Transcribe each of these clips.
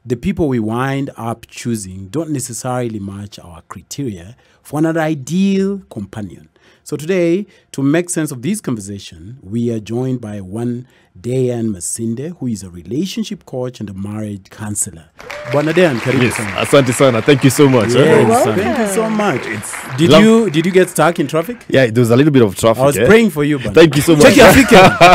the people we wind up choosing don't necessarily match our criteria for an ideal companion. So today, to make sense of this conversation, we are joined by one Dayan Masinde, who is a relationship coach and a marriage counselor. Bwana Dayan, karibu yes, sana. asante sana. Thank you so much. Yes, thank you so much. Did you get stuck in traffic? Yeah, there was a little bit of traffic. I was praying for you, bana. Thank you so much. Check your fike.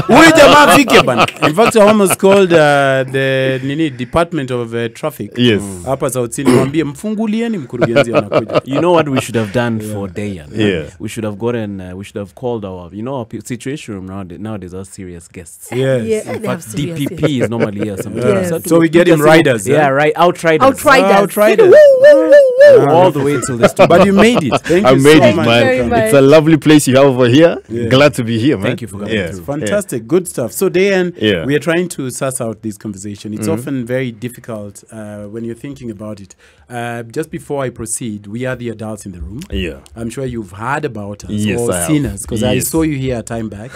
Huyu jamaa fike bana. In fact, I almost called the Department of Traffic. Yes. Hapa Sauti niwaambie mfungulieni mkurugenzi anakuja. You know what we should have done for Dayan? Yeah. We should have gotten, we should have called our situation room nowadays are serious guests. Yes. Yeah, In they have fact, serious, DPP is normally here sometimes. Yes. So we get him riders. Yeah, right. Outriders. Outriders. All the way till this. But you made it. Thank I you made so it, much. very man. much. It's a lovely place you have over here. Yeah. Glad to be here, man. Thank you for coming through. Fantastic. Good stuff. So, Dayan, Yeah. we are trying to suss out this conversation. It's often very difficult when you're thinking about it. Just before I proceed, we are the adults in the room. Yeah. I'm sure you've heard about us Yes, or I have. seen us because I Yes. saw you here a time back.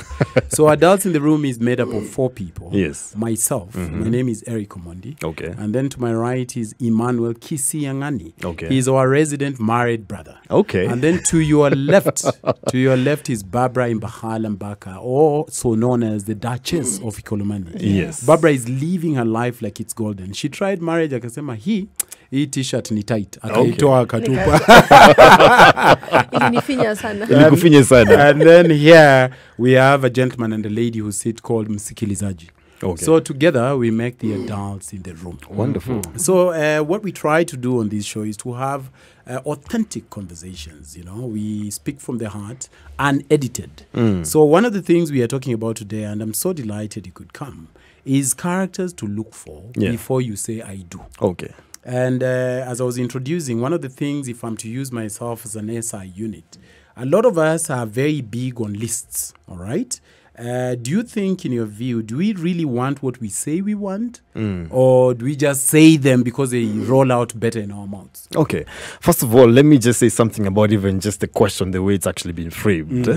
So, adults in the room is made up of 4 people. Yes. Myself, my name is Eric Omondi. Okay. And then to my right is Emmanuel Kisiangani. Okay. He's our resident married brother. Okay. And then to your left, is Barbara Imbahala Mbaka, or so known as the Duchess of Ikolomani. Yes. Barbara is living her life like it's golden. She tried marriage, akasema hii t-shirt ni tight. Akaitoa akatupa. Ilinifinya sana. Ilikufinya sana. And then here we have a gentleman and a lady who sit called Msikilizaji. Okay. So together we make the adults in the room. Wonderful. So what we try to do on this show is to have authentic conversations. You know, we speak from the heart, unedited. So one of the things we are talking about today, and I'm so delighted you could come, is characters to look for before you say I do. Okay. And as I was introducing, one of the things, if I'm to use myself as an SI unit, a lot of us are very big on lists, all right? Do you think, in your view, do we really want what we say we want? Or do we just say them because they roll out better in our mouths? Okay. First of all, let me just say something about even just the question, the way it's actually been framed.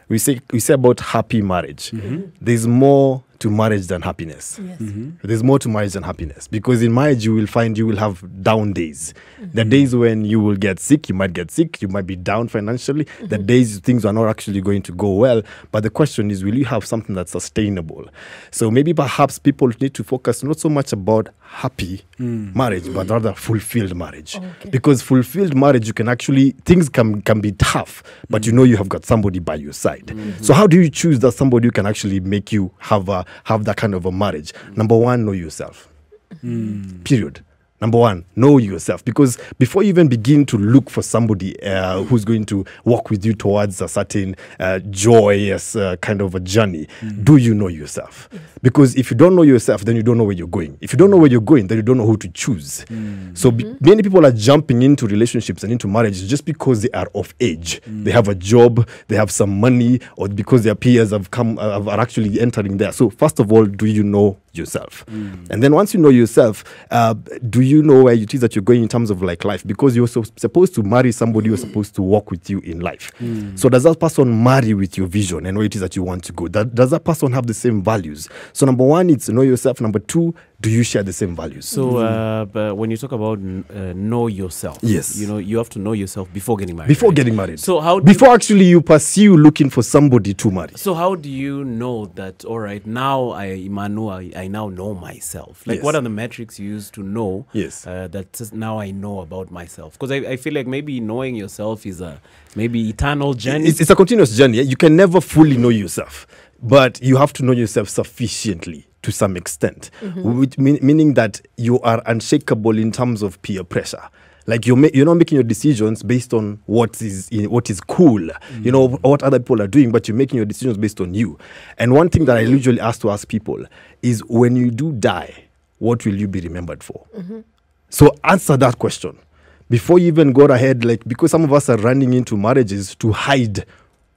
We say about happy marriage. There's more to marriage than happiness. Yes. There's more to marriage than happiness, because in marriage you will find you will have down days. The days when you will get sick, you might get sick, you might be down financially. The days things are not actually going to go well. But the question is, will you have something that's sustainable? So maybe perhaps people need to focus not so much about happy marriage, but rather fulfilled marriage. Okay. Because fulfilled marriage, you can actually, things can be tough, but you know you have got somebody by your side. So how do you choose that somebody who can actually make you have that kind of a marriage? Number one, know yourself. Period. Number one, know yourself. Because before you even begin to look for somebody who's going to walk with you towards a certain joyous kind of a journey, do you know yourself? Because if you don't know yourself, then you don't know where you're going. If you don't know where you're going, then you don't know who to choose. So many people are jumping into relationships and into marriages just because they are of age. They have a job, they have some money, or because their peers are actually entering there. So first of all, do you know yourself? And then once you know yourself, do you know where it is that you're going in terms of like life? Because you're supposed to marry somebody who's supposed to walk with you in life. So does that person marry with your vision and where it is that you want to go? Does that person have the same values? So number one, it's know yourself. Number two, do you share the same values? So but when you talk about know yourself, yes, you know, you have to know yourself before getting married. Before getting married. So how before actually you pursue looking for somebody to marry. So how do you know that, all right, now I now know myself? Like, Yes. what are the metrics you use to know that now I know about myself? Because I feel like maybe knowing yourself is a maybe eternal journey. It's a continuous journey. You can never fully know yourself, but you have to know yourself sufficiently to some extent, which meaning that you are unshakable in terms of peer pressure. Like you're not making your decisions based on what is cool, you know, what other people are doing, but you're making your decisions based on you. And one thing that I usually ask people is, when you do die, what will you be remembered for? So answer that question before you even go ahead. Like, because some of us are running into marriages to hide,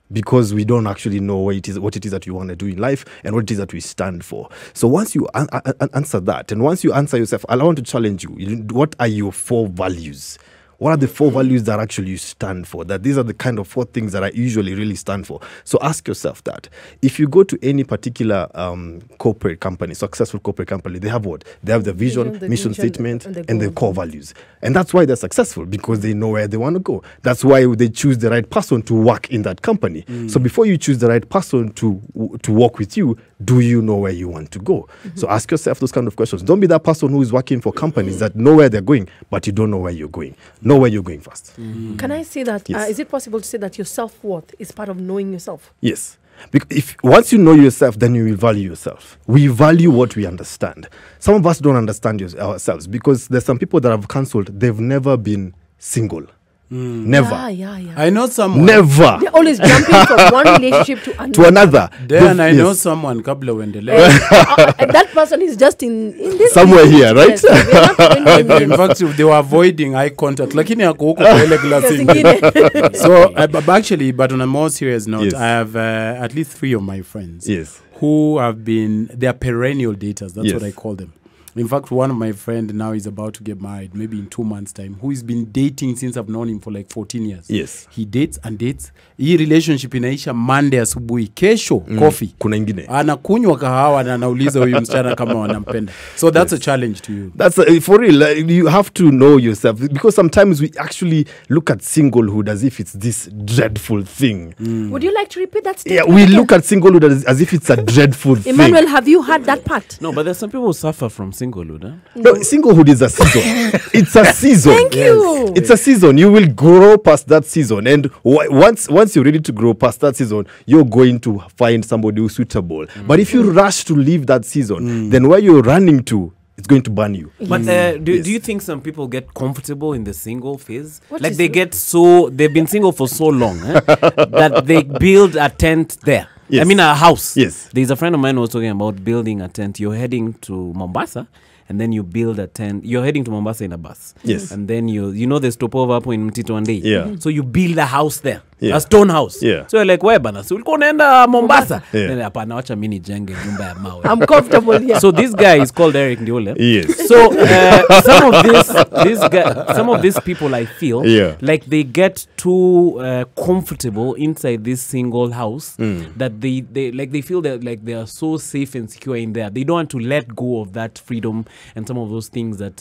because we don't actually know what it is that we want to do in life and what it is that we stand for. So once you answer that, and once you answer yourself, I want to challenge you. What are your 4 values? What are the 4 values that actually you stand for? That these are the kind of 4 things that I usually really stand for. So ask yourself that. If you go to any particular corporate company, successful corporate company, they have what? They have the vision, mission statement, and the core values. And that's why they're successful, because they know where they want to go. That's why they choose the right person to work in that company. So before you choose the right person to work with you, do you know where you want to go? So ask yourself those kind of questions. Don't be that person who is working for companies that know where they're going, but you don't know where you're going. Know where you're going first. Can I say that? Yes. Is it possible to say that your self-worth is part of knowing yourself? Yes. Because if once you know yourself, then you will value yourself. We value what we understand. Some of us don't understand ourselves, because there's some people that have cancelled. They've never been single. Never. Yeah. I know someone. Never. They're always jumping from one relationship to another. To another. Then I know Yes. someone, kabla uendelee. And that person is just in this Somewhere here, right? Yes, we are not going anywhere. In fact, they were avoiding eye contact. Lakini ako huko kwa ile glass Yes, ingine. ingine. So, but on a more serious note, Yes. I have at least 3 of my friends Yes. who have been, they are perennial daters. That's Yes. what I call them. In fact, one of my friend now is about to get married, maybe in 2 months' time, who has been dating since I've known him for like 14 years. Yes. He dates and dates. Hii relationship inaisha Monday asubuhi. Kesho, coffee. Kuna ingine. Anakunywa kahawa na anauliza huyu msichana kama wanampenda. So that's a challenge to you. That's for real. You have to know yourself, because sometimes we actually look at singlehood as if it's this dreadful thing. Would you like to repeat that Yeah, statement? we again? look at singlehood as if it's a dreadful thing. Emmanuel, have you had that part? No, but there's some people who suffer from singlehood. Huh? No, singlehood is a season. It's a season. Thank you. It's a season. You will grow past that season, and once you're ready to grow past that season, you're going to find somebody who's suitable. But if you rush to leave that season, then where you're running to, it's going to burn you. But do Yes. you think some people get comfortable in the single phase? What Like is they it? get they've been single for so long that they build a tent there. Yes. I mean a house. Yes. There's a friend of mine who was talking about building a tent. You're heading to Mombasa, and then you build a tent. You're heading to Mombasa in a bus. Yes. And then you know the stopover hapo in Mtito Andei. Yeah. So you build a house there. Yeah. A stone house. Yeah. So you're like, where bana? So ulikuwa unaenda Mombasa. Yeah. Then hapana, wacha mimi nijenge nyumba ya mawe. I'm comfortable here. So this guy is called Eric Ndiole. Yes. So some of these people, I feel Yeah. like they get too comfortable inside this single house that they feel that like they are so safe and secure in there. They don't want to let go of that freedom and some of those things that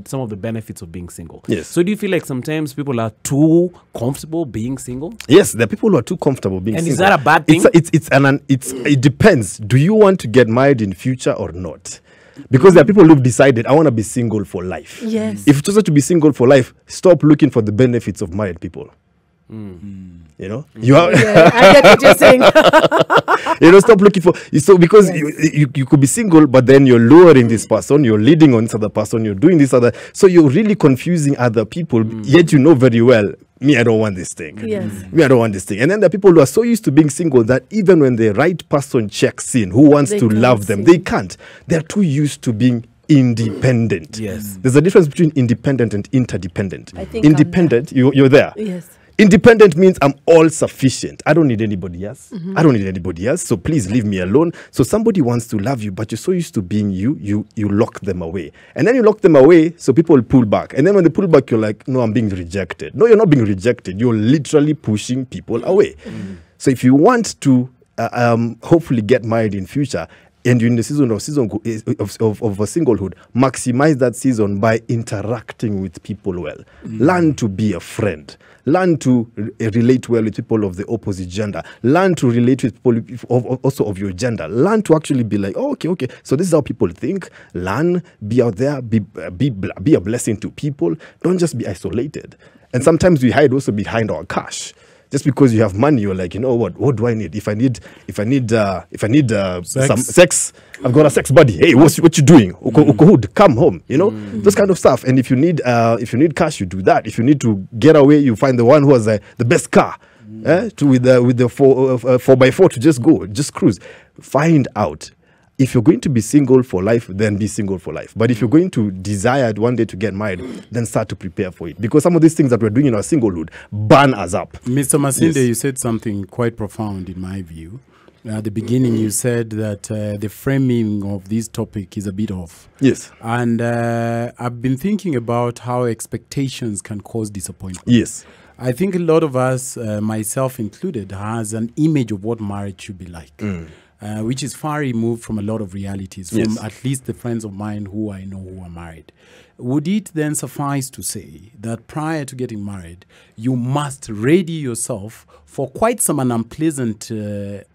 some of the benefits of being single. Yes. So do you feel like sometimes people are too comfortable being single? Yes, there are people who are too comfortable being And single. is that a bad thing? It depends. Do you want to get married in future or not? Because there are people who've decided, I want to be single for life. Yes. If you choose to be single for life, stop looking for the benefits of married people. You know, you are, Yeah, I get what you're saying. stop looking for because you could be single, but then you're lowering this person, you're leading on this other person, you're doing this other, so you're really confusing other people. Yet you know very well, me, I don't want this thing. Yes. Me, I don't want this thing. And then there are people who are so used to being single that even when the right person checks in, who wants They to can't love them, see. they can't. They're too used to being independent. Yes. There's a difference between independent and interdependent. I think I'm independent, you're there. Yes. Independent means I'm all sufficient. I don't need anybody else. I don't need anybody else. So please leave me alone. So somebody wants to love you, but you're so used to being you lock them away. And then you lock them away, so people pull back. And then when they pull back, you're like, no, I'm being rejected. No, you're not being rejected. You're literally pushing people away. So if you want to hopefully get married in future, and you're in the season of a singlehood, maximize that season by interacting with people well. Learn to be a friend. Learn to relate well with people of the opposite gender. Learn to relate with people also of your gender. Learn to actually be like, oh, okay. So this is how people think. Learn, be out there, be a blessing to people. Don't just be isolated. And sometimes we hide also behind our cash. Just because you have money, you're like, you know what do I need? If I need some sex, I've got a sex buddy. Hey, what you doing? Ukohud, come home. You know, those kind of stuff. And if you need cash, you do that. If you need to get away, you find the one who has the best car. With the 4x4 to just cruise. Find out. If you're going to be single for life, then be single for life. But if you're going to desire one day to get married, then start to prepare for it. Because some of these things that we're doing in our singlehood burn us up. Mr. Masinde, Yes. you said something quite profound in my view. At the beginning, you said that the framing of this topic is a bit off. Yes. And I've been thinking about how expectations can cause disappointment. Yes. I think a lot of us, myself included, has an image of what marriage should be like, which is far removed from a lot of realities, from Yes. at least the friends of mine who I know who are married. Would it then suffice to say that prior to getting married, you must ready yourself for quite some unpleasant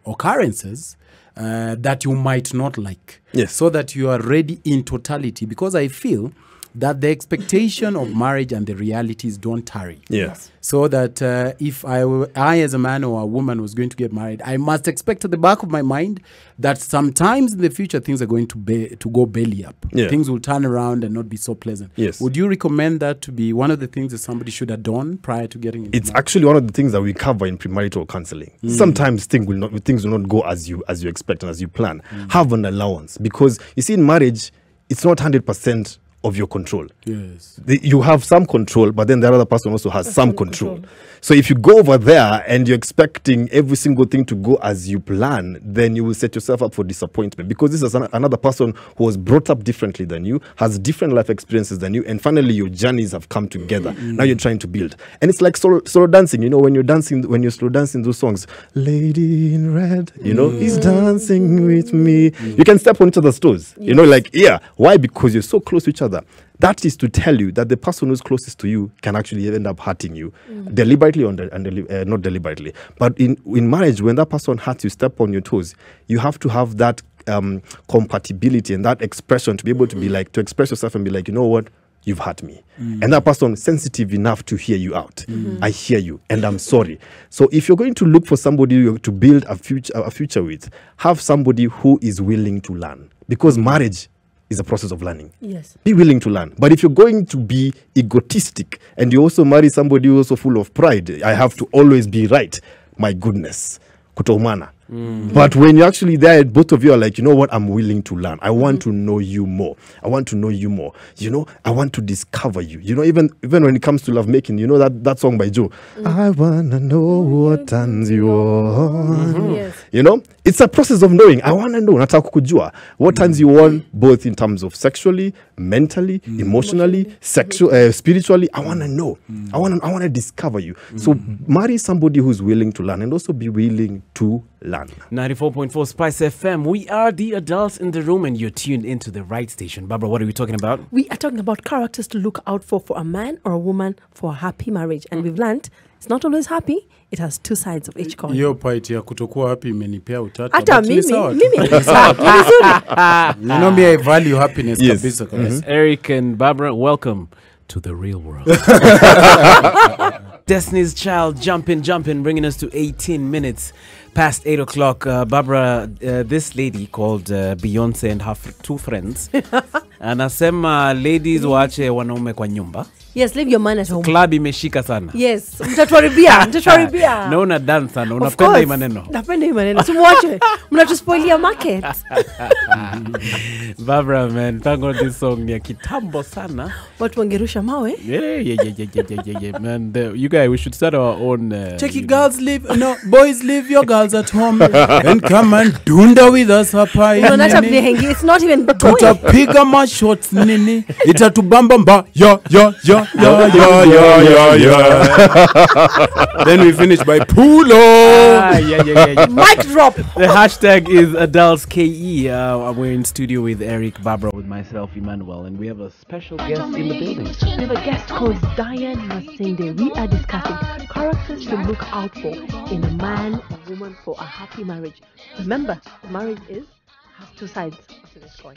occurrences that you might not like? Yes. So that you are ready in totality, because I feel that the expectation of marriage and the realities don't tarry. Yes. So that if I as a man or a woman was going to get married, I must expect at the back of my mind that sometimes in the future things are going to go belly up. Yeah. Things will turn around and not be so pleasant. Yes. Would you recommend that to be one of the things that somebody should have done prior to getting into It's marriage? actually one of the things that we cover in premarital counseling. Sometimes things will not go as you expect and as you plan. Have an allowance, because you see, in marriage, it's not 100% of your control. Yes. You have some control, but then the other person also has some control. So if you go over there and you're expecting every single thing to go as you plan, then you will set yourself up for disappointment, because this is another person who was brought up differently than you, has different life experiences than you, and finally your journeys have come together. Now you're trying to build. And it's like solo dancing, when you're slow dancing those songs, Lady in Red, he's dancing with me. You can step on each other's toes, why? Because you're so close to each other. That is to tell you that the person who's closest to you can actually end up hurting you, deliberately or not deliberately. But in marriage, when that person hurts you, step on your toes, you have to have that compatibility and that expression to be able to be like, to express yourself and be like, you know what? You've hurt me. And that person sensitive enough to hear you out. I hear you and I'm sorry. So if you're going to look for somebody to build a future with, have somebody who is willing to learn, because marriage is a process of learning. Yes. Be willing to learn. But if you're going to be egotistic and you also marry somebody who's also full of pride, I have to always be right, my goodness, kutoumana. But when you're actually there, both of you are like, you know what, I'm willing to learn. I want to know you more. I want to know you more. I want to discover you. Even when it comes to love making, that song by Joe, I wanna know what turns you on. Yes. It's a process of knowing. I want to know, nataka kujua, what turns you on, both in terms of sexually, mentally, emotionally, spiritually. I want to know. I want to discover you. So marry somebody who's willing to learn, and also be willing to learn. 94.4 Spice FM. We are the adults in the room, and you're tuned into the right station. Barbara, what are we talking about? We are talking about characters to look out for a man or a woman for a happy marriage. And we've learned it's not always happy. It has two sides of each coin. Hiyo point ya kutokuwa happy imenipea utata. Hata but ni mimi sawa tu. ni sawa. Ni vizuri. Me, I value happiness Yes. kabisa kabisa. Eric and Barbara, welcome to the real world. Destiny's Child, jumping, bringing us to 18 minutes past 8 o'clock. Barbara, this lady called Beyonce and her two friends. Anasema ladies waache wanaume kwa nyumba. Yes, leave your man at home. Club imeshika sana. Yes, mtatuharibia. Na una dance sana, Of unapenda course. hii maneno. Napenda hii maneno. Simwache. Mnatuspoilia market. Barbara, man, thank God this song ni ya kitambo sana. Watu wangerusha mawe. Yeah. Man, you guys, we should start our own. Check it, boys, leave your girls at home and come and dunda with us hapa. Unaona mnihengi. It's not even going. Tutapiga mashots nini, itatubamba mba ya. Then we finish by Pulo. Yeah. Mic drop. The hashtag is AdultsKE. We're in studio with Eric, Barbara, with myself, Emmanuel, and we have a special guest in the building. We have a guest called Diane Masinde. We are discussing characters to look out for in a man or woman for a happy marriage. Remember, marriage has two sides to this coin.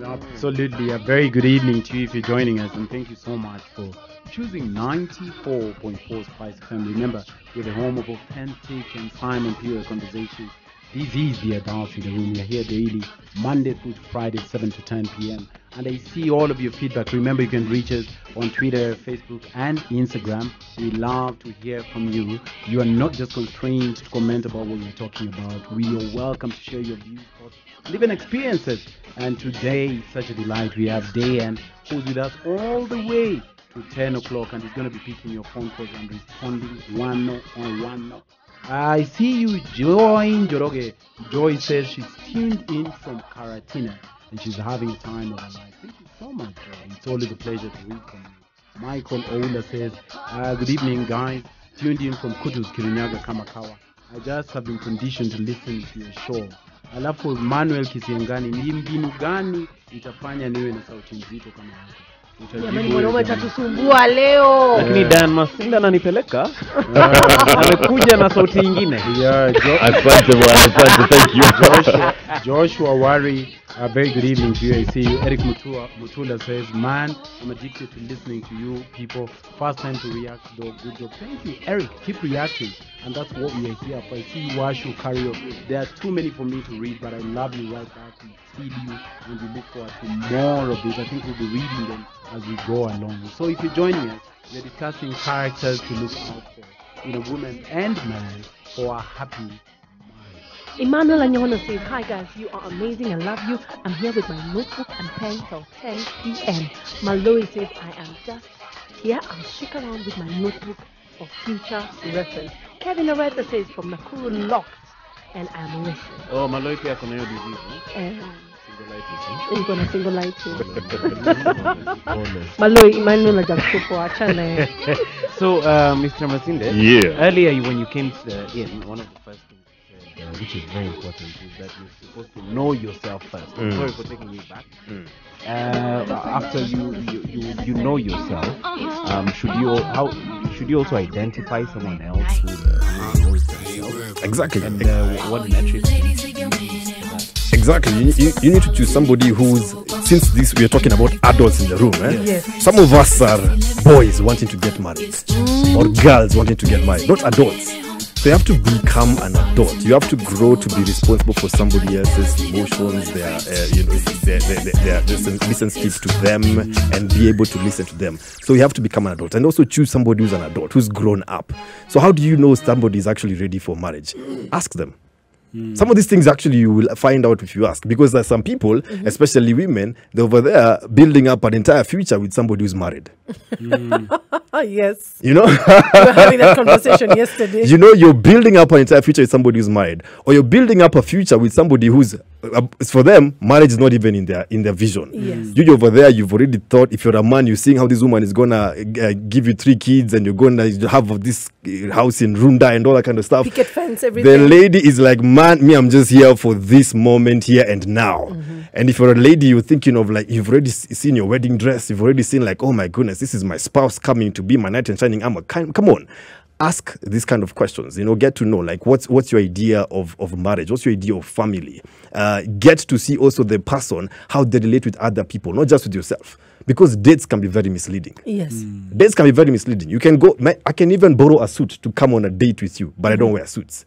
Absolutely. A very good evening to you if you're joining us, and thank you so much for choosing 94.4 Spice FM. Remember, we're the home of authentic and Simon Pure conversations. This is the Adults in the Room. We are here daily, Monday through to Friday, 7 to 10 p.m. And I see all of your feedback. Remember, you can reach us on Twitter, Facebook, and Instagram. We love to hear from you. You are not just constrained to comment about what we're talking about. We are welcome to share your views, thoughts, and even experiences. And today, such a delight. We have Dayan, who's with us all the way to 10 o'clock, and he's going to be picking your phone calls and responding one on one. I see you join Joroge. Joy says she's tuned in from Karatina and she's having time of her life. Thank you so much, Joy. It's always a pleasure to read from you. Michael Oula says, good evening, guys. Tuned in from Kutus, Kirinyaga, Kamakawa. I just have been conditioned to listen to your show. Alafu Manuel Kisiangani, ni mbinu gani itafanya niwe na sauti nzito kama yako? Jamani, mwanaume atatusumbua leo. Lakini Dan Masinda ananipeleka. Amekuja na sauti nyingine. Asante bwana, asante, thank you. Joshua Wari, very good evening to you. I see you. Eric Mutula says, man, I'm addicted to listening to you people. First time to react though. Good job. Thank you, Eric. Keep reacting. And that's what we are here for. I see Washu Karaoke. There are too many for me to read, but I love you right back. We feed you and we look forward to more of this. I think we'll be reading them as we go along. So if you're joining us, we're discussing characters to look out for in a woman and man for a happy marriage. Emmanuel Anyona says, hi guys, you are amazing, I love you. I'm here with my notebook and pen till 10 p.m. Malloy says, I am just here. I'll stick around with my notebook for future reference. Kevin Areta says, from Nakuru Locked, and I'm listening. Oh, Malloy pia kuna hiyo disease. You're gonna single light too. Malloy, Emmanuel hajakupo, achana. So, Mr. Masinde, earlier when you came in, one of the first things which is very important is that you're supposed to know yourself first. I'm sorry for taking you back. After you know yourself, should you also identify someone else who knows themselves? Exactly. And what metrics do you use for that? Exactly. You need to choose somebody who's, since we are talking about adults in the room, Yes. some of us are boys wanting to get married or girls wanting to get married, not adults. So you have to become an adult. You have to grow to be responsible for somebody else's emotions, their be sensitive to them and be able to listen to them. So you have to become an adult and also choose somebody who's an adult, who's grown up. So how do you know somebody is actually ready for marriage? Ask them. Some of these things actually you will find out if you ask, because there are some people, especially women, they're over there building up an entire future with somebody who's married. Yes. You know? We were having that conversation yesterday. You know, you're building up an entire future with somebody who's married, or you're building up a future with somebody who's for them, marriage is not even in their vision. Yes. You over there, you've already thought, if you're a man, you're seeing how this woman is gonna give you 3 kids and you're gonna have this house in Runda and all that kind of stuff. Picket fence, everything. The lady is like, man, me, I'm just here for this moment here and now. And if you're a lady, you're thinking of like, you've already seen your wedding dress, you've already seen like, oh my goodness, this is my spouse coming to be my knight in shining armor. Come on. Ask these kind of questions, get to know like what's your idea of marriage, what's your idea of family. Get to see also the person, how they relate with other people, not just with yourself, because dates can be very misleading. Yes. Dates can be very misleading. You can go, I can even borrow a suit to come on a date with you, but I don't wear suits.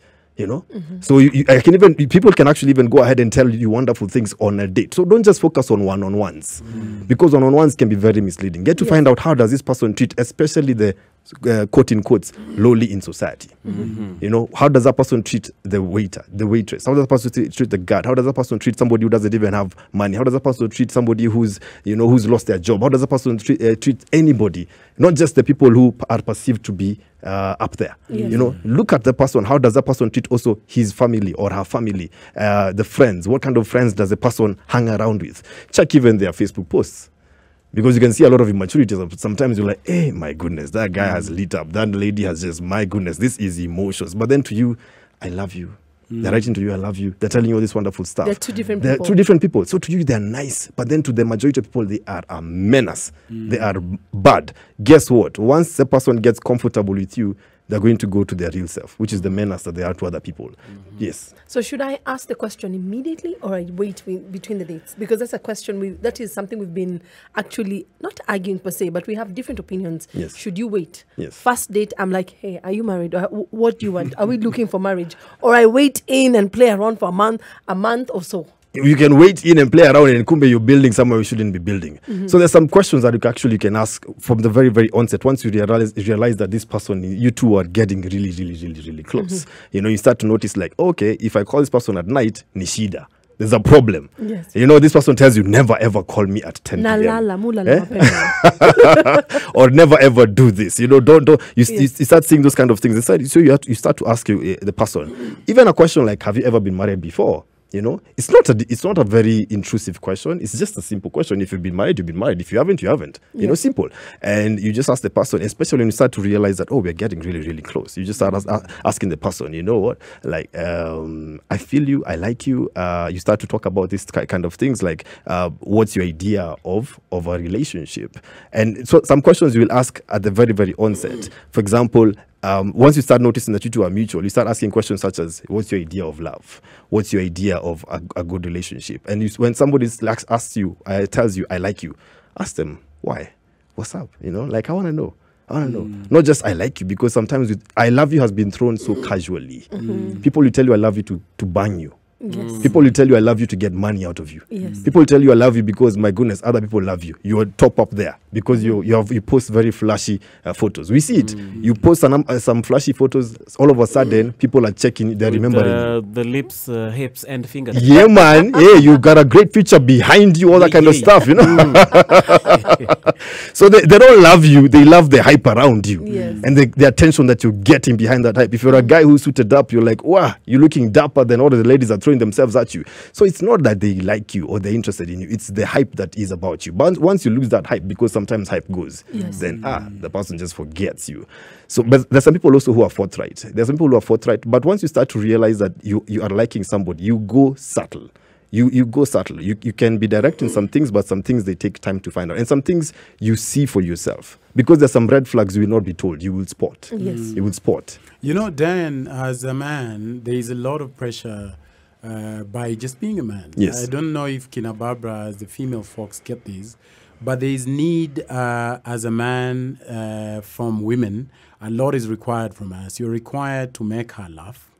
So people can actually even go ahead and tell you wonderful things on a date. So don't just focus on one-on-ones, because one-on-ones can be very misleading. Get to find out how does this person treat, especially the quote in quotes, lowly in society. How does that person treat the waiter, the waitress? How does that person treat the guard? How does that person treat somebody who doesn't even have money? How does that person treat somebody who's lost their job? How does that person treat anybody, not just the people who are perceived to be up there? Yes. Look at the person. How does that person treat also his family or her family, the friends? What kind of friends does the person hang around with? Check even their Facebook posts, because you can see a lot of immaturity. Sometimes you're like, hey, my goodness, that guy has lit up. That lady has just, my goodness, this is emotions. But then to you, I love you. They're writing to you, I love you. They're telling you all this wonderful stuff. They're two different They're people. two different people. So to you, they're nice. But then to the majority of people, they are a menace. They are bad. Guess what? Once the person gets comfortable with you, they're going to go to their real self, which is the menace that they are to other people. Yes. So should I ask the question immediately, or I wait between the dates? Because that's a question that is something we've been actually not arguing per se, but we have different opinions. Yes. Should you wait? Yes. First date, I'm like, hey, are you married? Or, what do you want? Are we looking for marriage? Or I wait in and play around for a month or so? You can wait in and play around, and kumbe you're building somewhere you shouldn't be building. So there's some questions that you can ask from the very, very onset. Once you realize that this person, you two are getting really, really, really, really close. You start to notice like, okay, if I call this person at night, ni shida. there's a problem. Yes. You know, this person tells you never ever call me at 10 p.m. Nalala, mulala, mapema. or never ever do this. You know, don't you, Yes. you start seeing those kind of things. So you start to ask the person, even a question like, have you ever been married before? You know, it's not a very intrusive question. It's just a simple question. If you've been married, you've been married. If you haven't, you haven't. You know, simple. And you just ask the person, especially when you start to realize that, oh, we're getting really, really close. You just start asking the person, you know what, like, I feel you, I like you. You start to talk about this kind of things like, what's your idea of a relationship? And so some questions you will ask at the very, very onset. For example, once you start noticing that you two are mutual, you start asking questions such as, what's your idea of love? What's your idea of a good relationship? And when somebody asks you, tells you, I like you, ask them, why? What's up? You know, like, I want to know. Not just I like you, because sometimes I love you has been thrown so casually. People will tell you I love you to bang you. Yes. People will tell you I love you to get money out of you. Yes. People will tell you I love you because, my goodness, other people love you. You're top up there because you post very flashy photos. We see it. You post some flashy photos. All of a sudden, people are checking. They're remembering you. The lips, hips, and fingers. Yeah, man. Yeah, you got a great future behind you, all that kind of stuff, you know. So they don't love you. They love the hype around you. Yes. And the attention that you're getting behind that hype. If you're a guy who's suited up, you're like, wow, you're looking dapper than all of the ladies are throwing themselves at you. So it's not that they like you or they're interested in you. It's the hype that is about you. But once you lose that hype, because sometimes hype goes, then the person just forgets you. So, but there's some people also who are forthright. There's some people who are forthright. But once you start to realize that you are liking somebody, you go subtle. You go subtle. You can be direct in some things, but some things they take time to find out. And some things you see for yourself. Because there's some red flags you will not be told. You will spot. Yes. You will spot. You know, Dan, as a man, there is a lot of pressure by just being a man. Yes. I don't know if Kina Barbara, as the female folks, get this, but there is need as a man from women. A lot is required from us. You're required to make her laugh.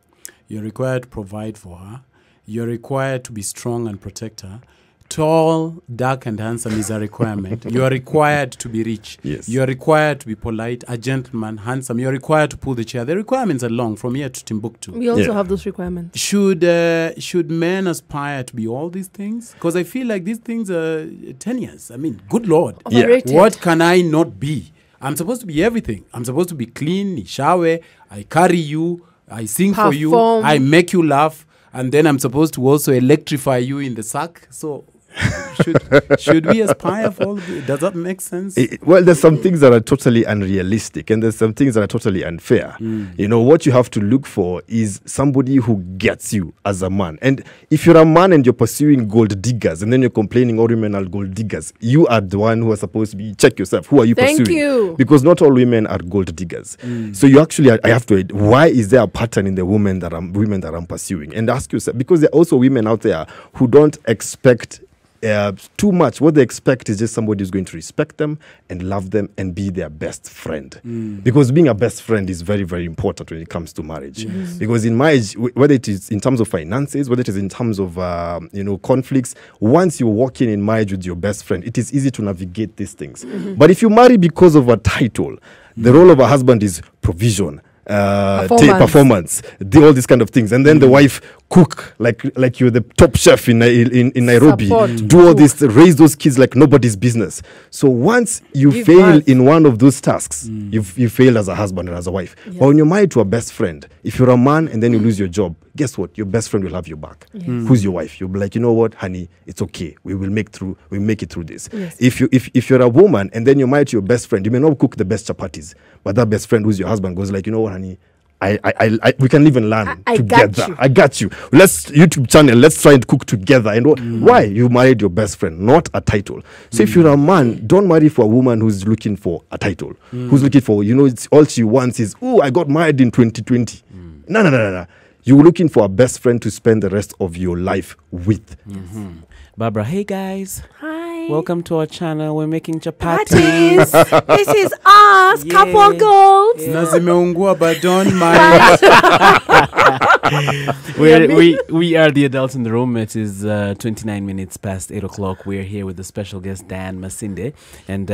You're required to provide for her. You're required to be strong and protect her. Tall, dark, and handsome is a requirement. You are required to be rich. Yes. You are required to be polite, a gentleman, handsome. You are required to pull the chair. The requirements are long, from here to Timbuktu. We also Yeah. have those requirements. Should men aspire to be all these things? Because I feel like these things are tenuous. I mean, good Lord. Yeah. Overrated. What can I not be? I'm supposed to be everything. I'm supposed to be clean, shower, I carry you, I sing for you, Perform. I make you laugh, and then I'm supposed to also electrify you in the sack. So should we aspire for all of it? Does that make sense? Well, there's some things that are totally unrealistic and there's some things that are totally unfair. You know, what you have to look for is somebody who gets you as a man. And if you're a man and you're pursuing gold diggers and then you're complaining all women are gold diggers, you are the one who are supposed to be, check yourself. Who are you Thank pursuing? you. Because not all women are gold diggers. So you actually, I have to, why is there a pattern in the women that I'm pursuing? And ask yourself, because there are also women out there who don't expect too much. What they expect is just somebody who's going to respect them and love them and be their best friend. Because being a best friend is very, very important when it comes to marriage. Because in marriage, whether it is in terms of finances, whether it is in terms of conflicts, once you walk in marriage with your best friend, it is easy to navigate these things. But if you marry because of a title, the role of a husband is provision. Performance, all these kind of things, and then the wife cook like you're the top chef in Nairobi. Support, do all cook. this, raise those kids like nobody's business. So once you Give fail birth. in one of those tasks, you failed as a husband and as a wife. But when you're married to a best friend, if you're a man and then you lose your job, guess what? Your best friend will have your back. Who's your wife? You'll be like, you know what, honey, it's okay. We'll make it through this. Yes. If you're a woman and then you're married to your best friend, you may not cook the best chapatis, but that best friend who's your husband goes like, you know what, honey, we can live and learn I together. got you. I got you. Let's YouTube channel. Let's try and cook together. And why? You married your best friend, not a title. So if you're a man, don't marry for a woman who's looking for a title, who's looking for, it's all she wants is, oh, I got married in 2020. No. You're looking for a best friend to spend the rest of your life with. Barbara, hey guys. Hi. Welcome to our channel. We're making chapatis. Parties. This is us, Yeah. couple goals. Yeah. Nazimeungua, but don't mind. We are the adults in the room. It is 29 minutes past 8 o'clock. We're here with the special guest, Dan Masinde. And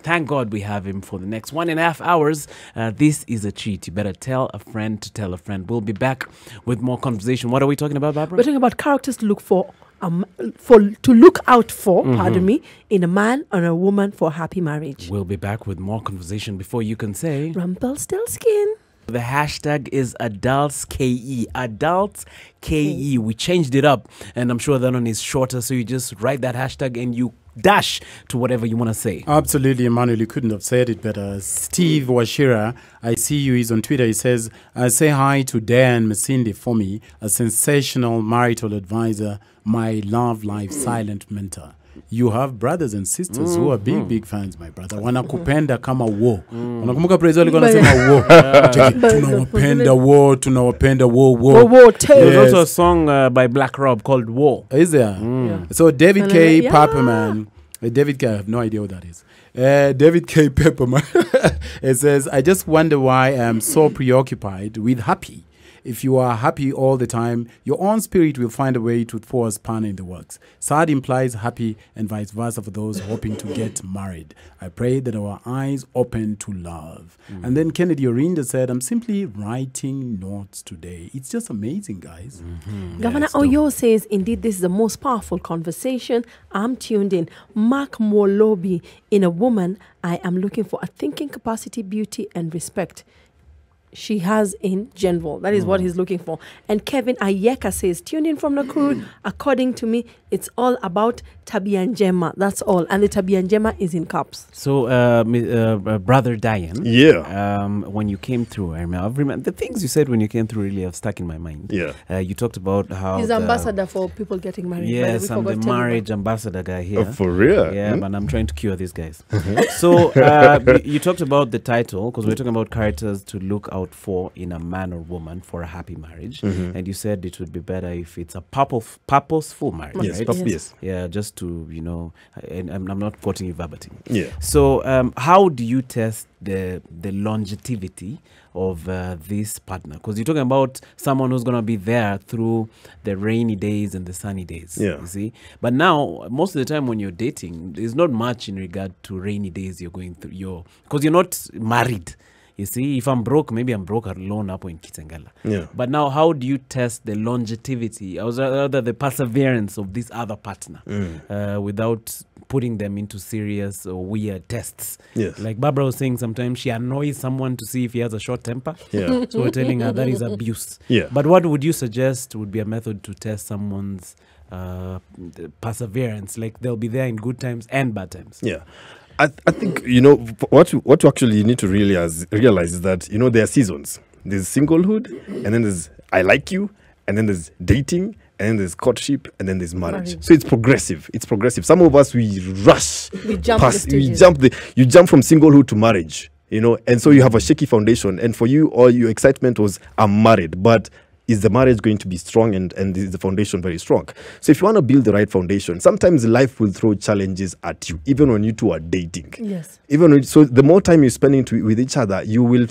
thank God we have him for the next 1.5 hours. This is a treat. You better tell a friend to tell a friend. We'll be back with more conversation. What are we talking about, Barbara? We're talking about characters to look for to look out for, pardon me, in a man or a woman for a happy marriage. We'll be back with more conversation before you can say. Rumpelstiltskin. The hashtag is AdultsKE. AdultsKE. We changed it up, and I'm sure that one is shorter, so you just write that hashtag and you dash to whatever you want to say. Absolutely, Emmanuel. You couldn't have said it better. Steve Washira, I see you. He's on Twitter. He says, say hi to Dan Masinde for me, a sensational marital advisor, my love life silent mentor. You have brothers and sisters who are big fans, my brother. Wanakupenda kama wo. Unakumbuka praise alikuwa anasema wo. Tunawapenda wo. There's also a song by Black Rob called War. Is there? So David K. Pepperman. David K. I have no idea what that is. David K. Pepperman. It says, I just wonder why I'm so preoccupied with happy. If you are happy all the time, your own spirit will find a way to throw a spanner in the works. Sad implies happy and vice versa for those hoping to get married. I pray that our eyes open to love. And then Kennedy Orinda said, I'm simply writing notes today. It's just amazing, guys. Governor Oyo says, indeed, this is the most powerful conversation. I'm tuned in. Mark Molobi, in a woman, I am looking for a thinking capacity, beauty, and respect she has in general. That is what he's looking for. And Kevin Ayeka says, tuned in from Nakuru. According to me, it's all about Tabia Njema. That's all. And the Tabia Njema is in caps. So, Brother Diane. Yeah. When you came through, I remember the things you said when you came through really have stuck in my mind. Yeah. You talked about how he's ambassador for people getting married. Yes, I'm the marriage ambassador guy here. For real? Yeah, but I'm trying to cure these guys. So, you talked about the title, because we're talking about characters to look out for in a man or woman for a happy marriage. And you said it would be better if it's a purposeful marriage. Yes, right? yes. Yeah, just to, and I'm not quoting you verbatim. Yeah. So, how do you test the longevity of this partner? Because you're talking about someone who's going to be there through the rainy days and the sunny days. Yeah. You see? But now, most of the time when you're dating, there's not much in regard to rainy days you're going through. Because you're not married. You see, if I'm broke, maybe I'm broke alone up in Kitengela. Yeah. But now, how do you test the longevity, or rather the perseverance of this other partner without putting them into serious or weird tests? Yes. Like Barbara was saying, sometimes she annoys someone to see if he has a short temper. Yeah. So we're telling her that is abuse. Yeah. But what would you suggest would be a method to test someone's perseverance? Like they'll be there in good times and bad times. Yeah. I think, what you actually need to realize is that, there are seasons. There's singlehood, and then there's I like you, and then there's dating, and then there's courtship, and then there's marriage. So it's progressive. Some of us, we rush. We jump past, the you stages. you jump from singlehood to marriage, and so you have a shaky foundation. And for you, all your excitement was, I'm married. But is the marriage going to be strong, and is the foundation very strong? So if you want to build the right foundation, sometimes life will throw challenges at you, even when you two are dating. Yes. So the more time you're spending with each other, you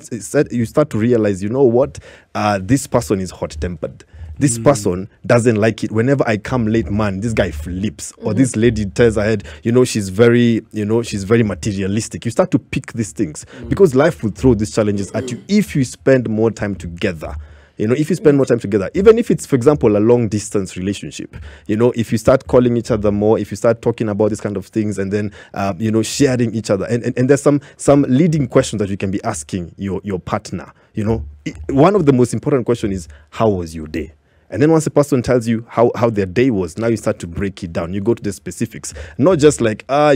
start to realize, this person is hot-tempered. This person doesn't like it. Whenever I come late, man, this guy flips. Or this lady tells her head, she's very materialistic. You start to pick these things because life will throw these challenges at you if you spend more time together. If you spend more time together, even if it's, for example, a long distance relationship, if you start calling each other more, if you start talking about these kind of things, and then, sharing each other, and there's some leading questions that you can be asking your partner. One of the most important questions is, how was your day? And then once a person tells you how their day was, now you start to break it down. You go to the specifics. Not just like, party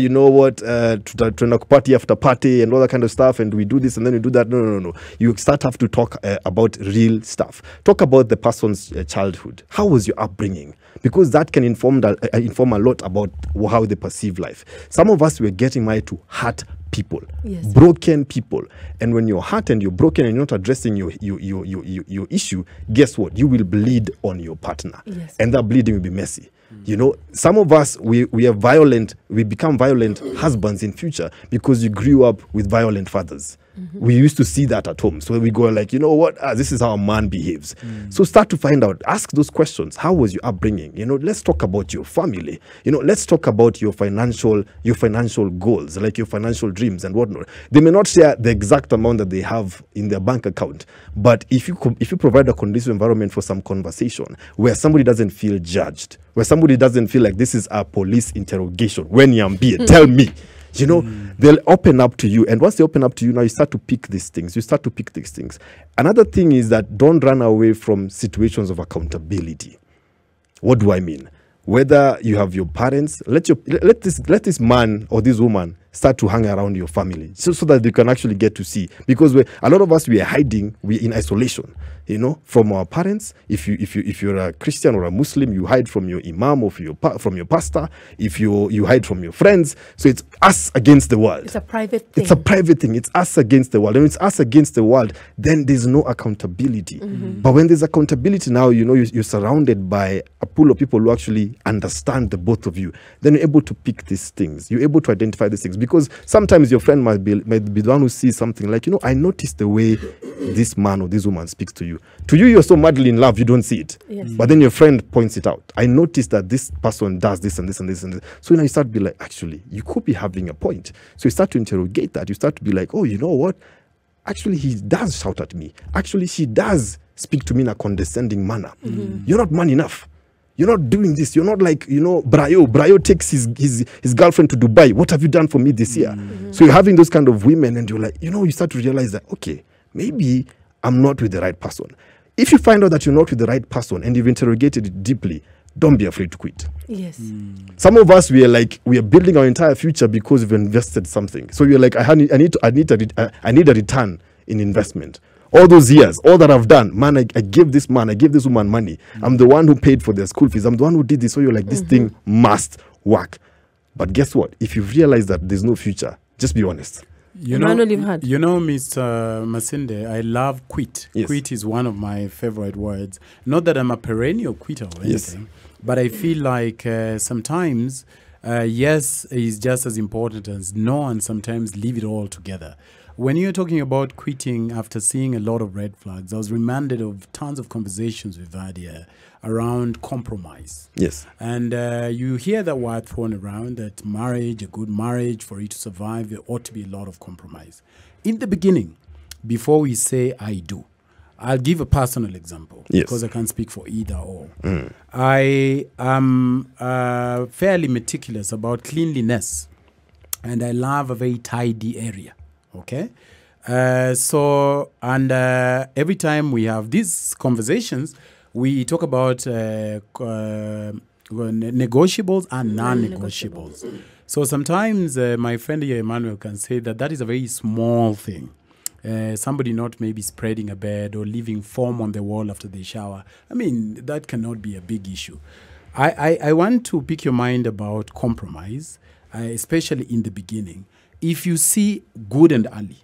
after party and all that kind of stuff, and we do this and then we do that. No. You have to talk about real stuff. Talk about the person's childhood. How was your upbringing? Because that can inform a lot about how they perceive life. Some of us were getting married to hurt people, yes, broken people, and when you're hurt and you're broken and you're not addressing your issue, guess what? You will bleed on your partner, yes, and that bleeding will be messy. Some of us we become violent husbands in future because you grew up with violent fathers. We used to see that at home. So we go like, you know what, this is how a man behaves. So start to find out, ask those questions. How was your upbringing? You know, let's talk about your family. You know, let's talk about your financial goals, like your financial dreams and whatnot. They may not share the exact amount that they have in their bank account, but if you provide a conducive environment for some conversation where somebody doesn't feel judged, where somebody doesn't feel like this is a police interrogation, when Yambie, tell me. You know, they'll open up to you. And once they open up to you, now you start to pick these things. Another thing is that don't run away from situations of accountability. What do I mean? Whether you have your parents, let this man or this woman start to hang around your family so that they can actually get to see. Because a lot of us, we are hiding, we're in isolation, you know, from our parents. If you're a Christian or a Muslim, you hide from your imam or from your pastor. If you hide from your friends. So it's us against the world. It's a private thing. It's a private thing. It's us against the world. And when it's us against the world, then there's no accountability. But when there's accountability now, you know, you're surrounded by a pool of people who actually understand the both of you. Then you're able to pick these things. You're able to identify these things. Because sometimes your friend might be the one who sees something like, you know, I noticed the way this man or this woman speaks to you. To you, you're so madly in love, you don't see it. Yes. But then your friend points it out. I noticed that this person does this and this and this and this. So now you start to be like, actually, you could be having a point. So you start to interrogate that. You start to be like, oh, you know what? Actually, he does shout at me. Actually, she does speak to me in a condescending manner. You're not man enough. You're not doing this. You're not like, you know, Brayo takes his girlfriend to Dubai. What have you done for me this year? So you're having those kind of women and you're like, you know, you start to realize that, okay, maybe I'm not with the right person. If you find out that you're not with the right person and you've interrogated it deeply, don't be afraid to quit. Yes. Some of us, we are building our entire future because we've invested something. So you're like, I need a return in investment. All those years, all that I've done, man, I gave this man, I gave this woman money. I'm the one who paid for their school fees. I'm the one who did this. So you're like, this thing must work. But guess what? If you realize that there's no future, just be honest. You know, Mr. Masinde, I love quit. Yes. Quit is one of my favorite words. Not that I'm a perennial quitter or anything, but I feel like sometimes yes is just as important as no, and sometimes leave it all together. When you're talking about quitting after seeing a lot of red flags, I was reminded of tons of conversations we've had here around compromise. Yes. And you hear that word thrown around, that marriage, a good marriage, for it to survive, there ought to be a lot of compromise. In the beginning, before we say I do, I'll give a personal example because I can't speak for either or. I am fairly meticulous about cleanliness, and I love a very tidy area. Okay, so every time we have these conversations, we talk about negotiables and non-negotiables. So sometimes my friend here, Emmanuel, can say that is a very small thing. Somebody not maybe spreading a bed or leaving foam on the wall after they shower. I mean, that cannot be a big issue. I want to pick your mind about compromise, especially in the beginning. If you see good and early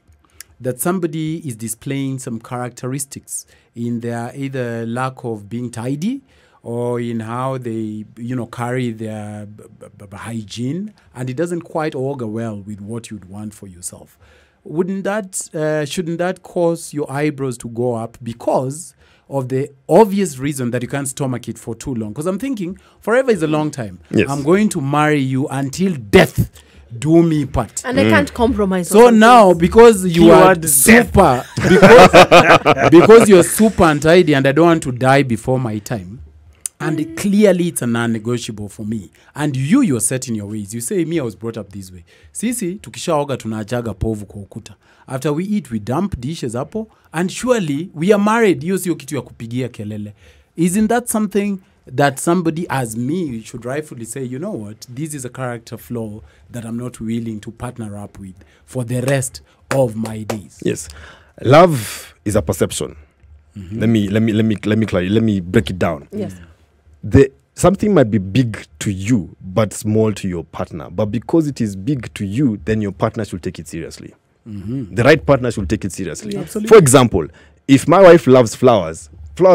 that somebody is displaying some characteristics in their either lack of being tidy or in how they, you know, carry their hygiene, and it doesn't quite augur well with what you'd want for yourself, shouldn't that cause your eyebrows to go up because of the obvious reason that you can't stomach it for too long? Because I'm thinking forever is a long time. Yes. I'm going to marry you until death do me part. And I can't compromise. So now, because you are super, because you're super untidy and I don't want to die before my time, and clearly it's a non-negotiable for me, and you're set in your ways. You say, me, I was brought up this way. Sisi, tukishaoga tunachaga povu kwa ukuta. After we eat, we dump dishes hapo, and surely we are married. Hiyo sio kitu ya kupigia kelele. Isn't that something that somebody as me should rightfully say, you know what, this is a character flaw that I'm not willing to partner up with for the rest of my days? Yes. Love is a perception. Let me break it down. Yes. Something might be big to you but small to your partner, but because it is big to you, then your partner should take it seriously. The right partner should take it seriously. Yes. Absolutely. For example, if my wife loves flowers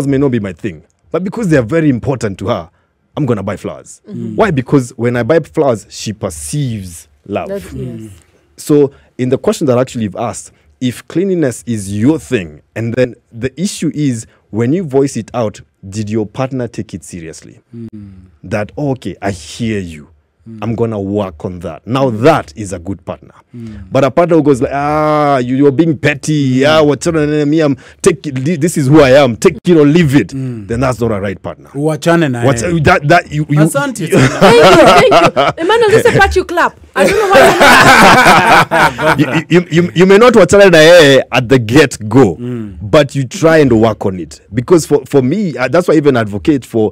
may not be my thing, but because they are very important to her, I'm going to buy flowers. Why? Because when I buy flowers, she perceives love. Yes. So in the question that actually you've asked, if cleanliness is your thing, and then the issue is when you voice it out, did your partner take it seriously? That, okay, I hear you. I'm gonna work on that. Now that is a good partner. But a partner who goes like, you're being petty. Me, this is who I am. Take it or leave it. Then that's not a right partner. Uachane na What's yeye. that you Asante. Thank you. Emmanuel, this is a part you clap. I don't know why. you may not wachana na yeye at the get go, but you try and work on it. Because for me, that's why I even advocate for,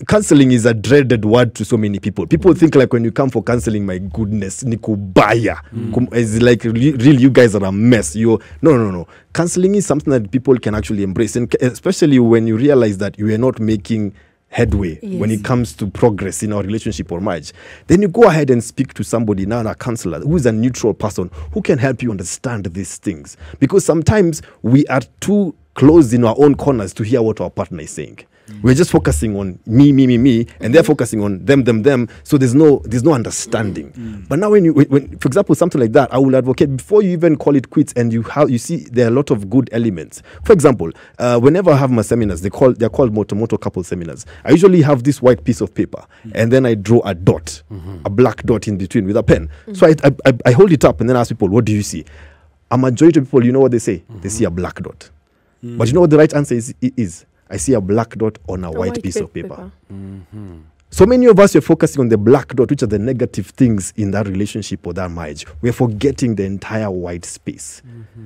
counseling is a dreaded word to so many people. People think like when you come for counseling, my goodness, nikubaya. It's like really you guys are a mess. No. Counseling is something that people can actually embrace, and especially when you realize that you are not making headway when it comes to progress in our relationship or marriage. Then you go ahead and speak to somebody, now a counselor, who is a neutral person who can help you understand these things. Because sometimes we are too closed in our own corners to hear what our partner is saying. We're just focusing on me, and they're focusing on them. So there's no understanding. But now when for example, something like that, I will advocate before you even call it quits, and you see there are a lot of good elements. For example, whenever I have my seminars, they're called Motomoto couple seminars. I usually have this white piece of paper, and then I draw a dot, a black dot in between with a pen. So I hold it up and then ask people, what do you see? A majority of people, you know what they say? They see a black dot. But you know what the right answer is? I see a black dot on a white piece of paper. So many of us are focusing on the black dot, which are the negative things in that relationship or that marriage. We're forgetting the entire white space.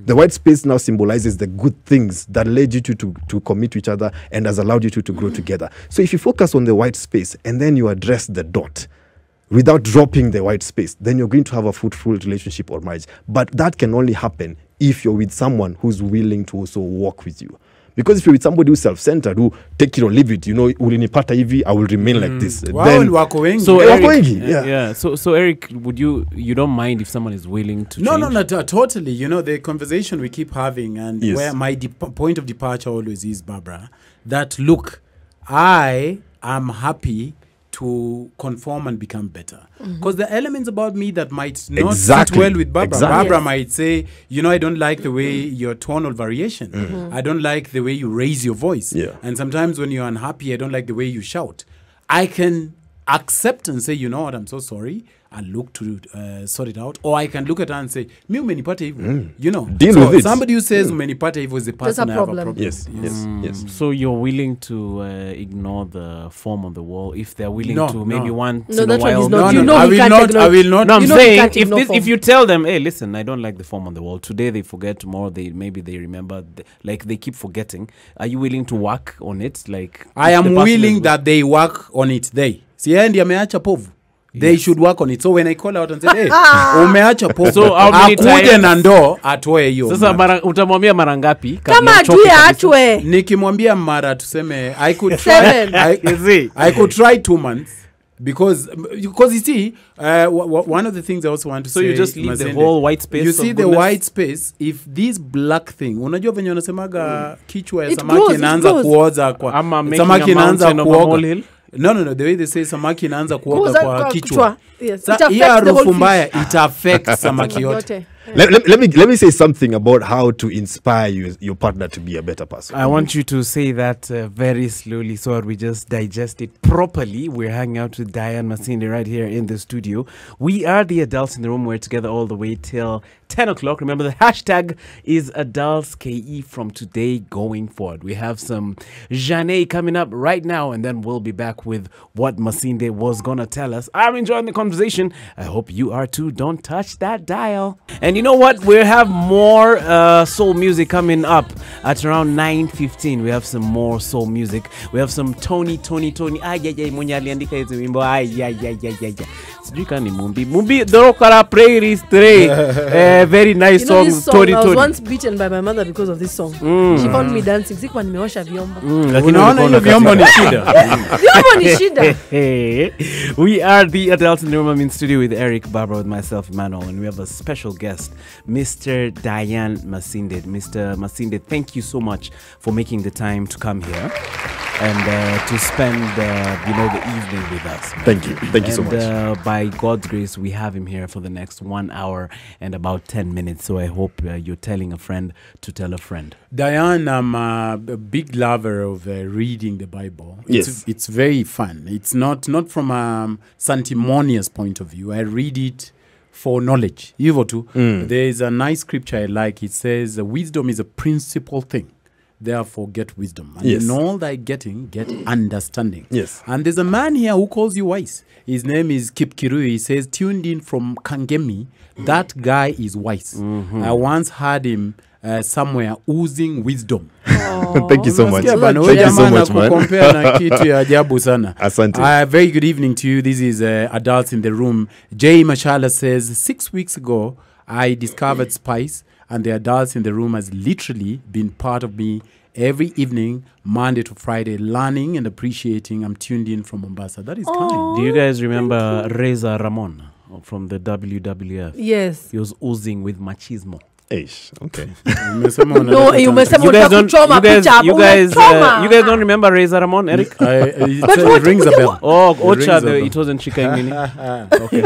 The white space now symbolizes the good things that led you to commit to each other and has allowed you to grow together. So if you focus on the white space and then you address the dot without dropping the white space, then you're going to have a fruitful relationship or marriage. But that can only happen if you're with someone who's willing to also walk with you. Because if you're with somebody who's self-centered, who take it or leave it, ulinipata hivi, I will remain like this. Then, wako wengi. So wako Eric, wengi, So Eric, would you don't mind if someone is willing to change? No, totally. The conversation we keep having, and Yes. where my point of departure always is, Barbara, that look, I am happy to conform and become better. Because the elements about me that might not sit well with Barbara. Exactly. Barbara might say, I don't like the way your tonal variation. I don't like the way you raise your voice. Yeah. And sometimes when you're unhappy, I don't like the way you shout. I can accept and say, you know what, I'm so sorry. And look to sort it out. Or I can look at her and say, mi umenipata hivyo. Deal So with it. somebody who says umenipata hivyo is the There's a person I have a problem. problem. Yes. So you're willing to ignore the form on the wall if they're willing No, to maybe no. once No, in a that one while? is not. No, You no, know I he will can't not. ignore- I will not. No, I'm You know he saying can't ignore form. if you tell them, hey, listen, I don't like the form on the wall. Today they forget, tomorrow they remember. They keep forgetting. Are you willing to work on it? Like I if the am person willing is- that they work on it. Si yeye ndiye ameacha povu. They should work on it. So when I call out and say, hey, umeacha povu. So how many akuje times- na ndoo atoe hiyo. Sasa utamwambia mara ngapi? Kama kabla uchoke ajue kabisa? achwe. Nikimwambia mara tuseme I could Seven. try I could try 2 months because you see one of the things I also want to So say, you just leave the Masende, whole white space you of see the goodness? white space, if this black thing unajua venye wanasemaga kichwa ya It samaki grows, it inaanza grows. kuoza kwa Ama making samaki a inaanza mountain of a kuoga molehill? no the way they say samaki inaanza kuoga Kuoza kwa kwa kichwa kichwa. Yes. It Sa- affects hii the whole harufu fish. mbaya it affects samaki yote. Yote. Let me say something about how to inspire your partner to be a better person. I want you to say that very slowly so that we just digest it properly. We're hanging out with Diane Masinde right here in the studio. We are the adults in the room. We're together all the way till 10 o'clock. Remember, the hashtag is AdultsKE from today going forward. We have some Janae coming up right now, and then we'll be back with what Masinde was going to tell us. I'm enjoying the conversation. I hope you are too. Don't touch that dial. And you know what? We have more soul music coming up at around 9:15. We have some more soul music. We have some Tony. Mwenye aliandika hizo wimbo. Sijui kama ni Mumbi Dorokara playlist 3. Very nice You know song. this song, I was Tony. once beaten by my mother because of this song. She found me dancing. Sikuwa nimeosha vyombo. Lakini Unaona ulikuwa hiyo vyombo ni unakatika. shida. Vyombo ni shida. Hey, we are the adults in the room. I'm in studio with Eric, Barbara, with myself, Emmanuel, and we have a special guest, Mr. Diane Masinde. Mr. Masinde, thank you so much for making the time to come here. and to spend the evening with us. Thank you so much. By God's grace, we have him here for the next 1 hour and about 10 minutes. So I hope you're telling a friend to tell a friend. Diane, I'm a big lover of reading the Bible. It's very fun. It's not from a sanctimonious point of view. I read it for knowledge. There is a nice scripture I like. It says, wisdom is a principal thing. Therefore, get wisdom. And in all thy getting, get understanding. Yes. And there's a man here who calls you wise. His name is Kip Kirui. He says, tuned in from Kangemi. That guy is wise. I once heard him somewhere oozing wisdom. Thank you so much. Thank you so much, man. Asante. Very good evening to you. This is Adults in the Room. Jay Mashala says, 6 weeks ago, I discovered Spice, and the Adults in the Room has literally been part of me every evening, Monday to Friday, learning and appreciating. I'm tuned in from Mombasa. That is kind. Do you guys remember Reza Ramon from the WWF? Yes. He was oozing with machismo. Okay. No, you guys don't remember Reza Ramon, Eric? It rings a bell. Oh, Ocha, it wasn't Chikangini. Okay.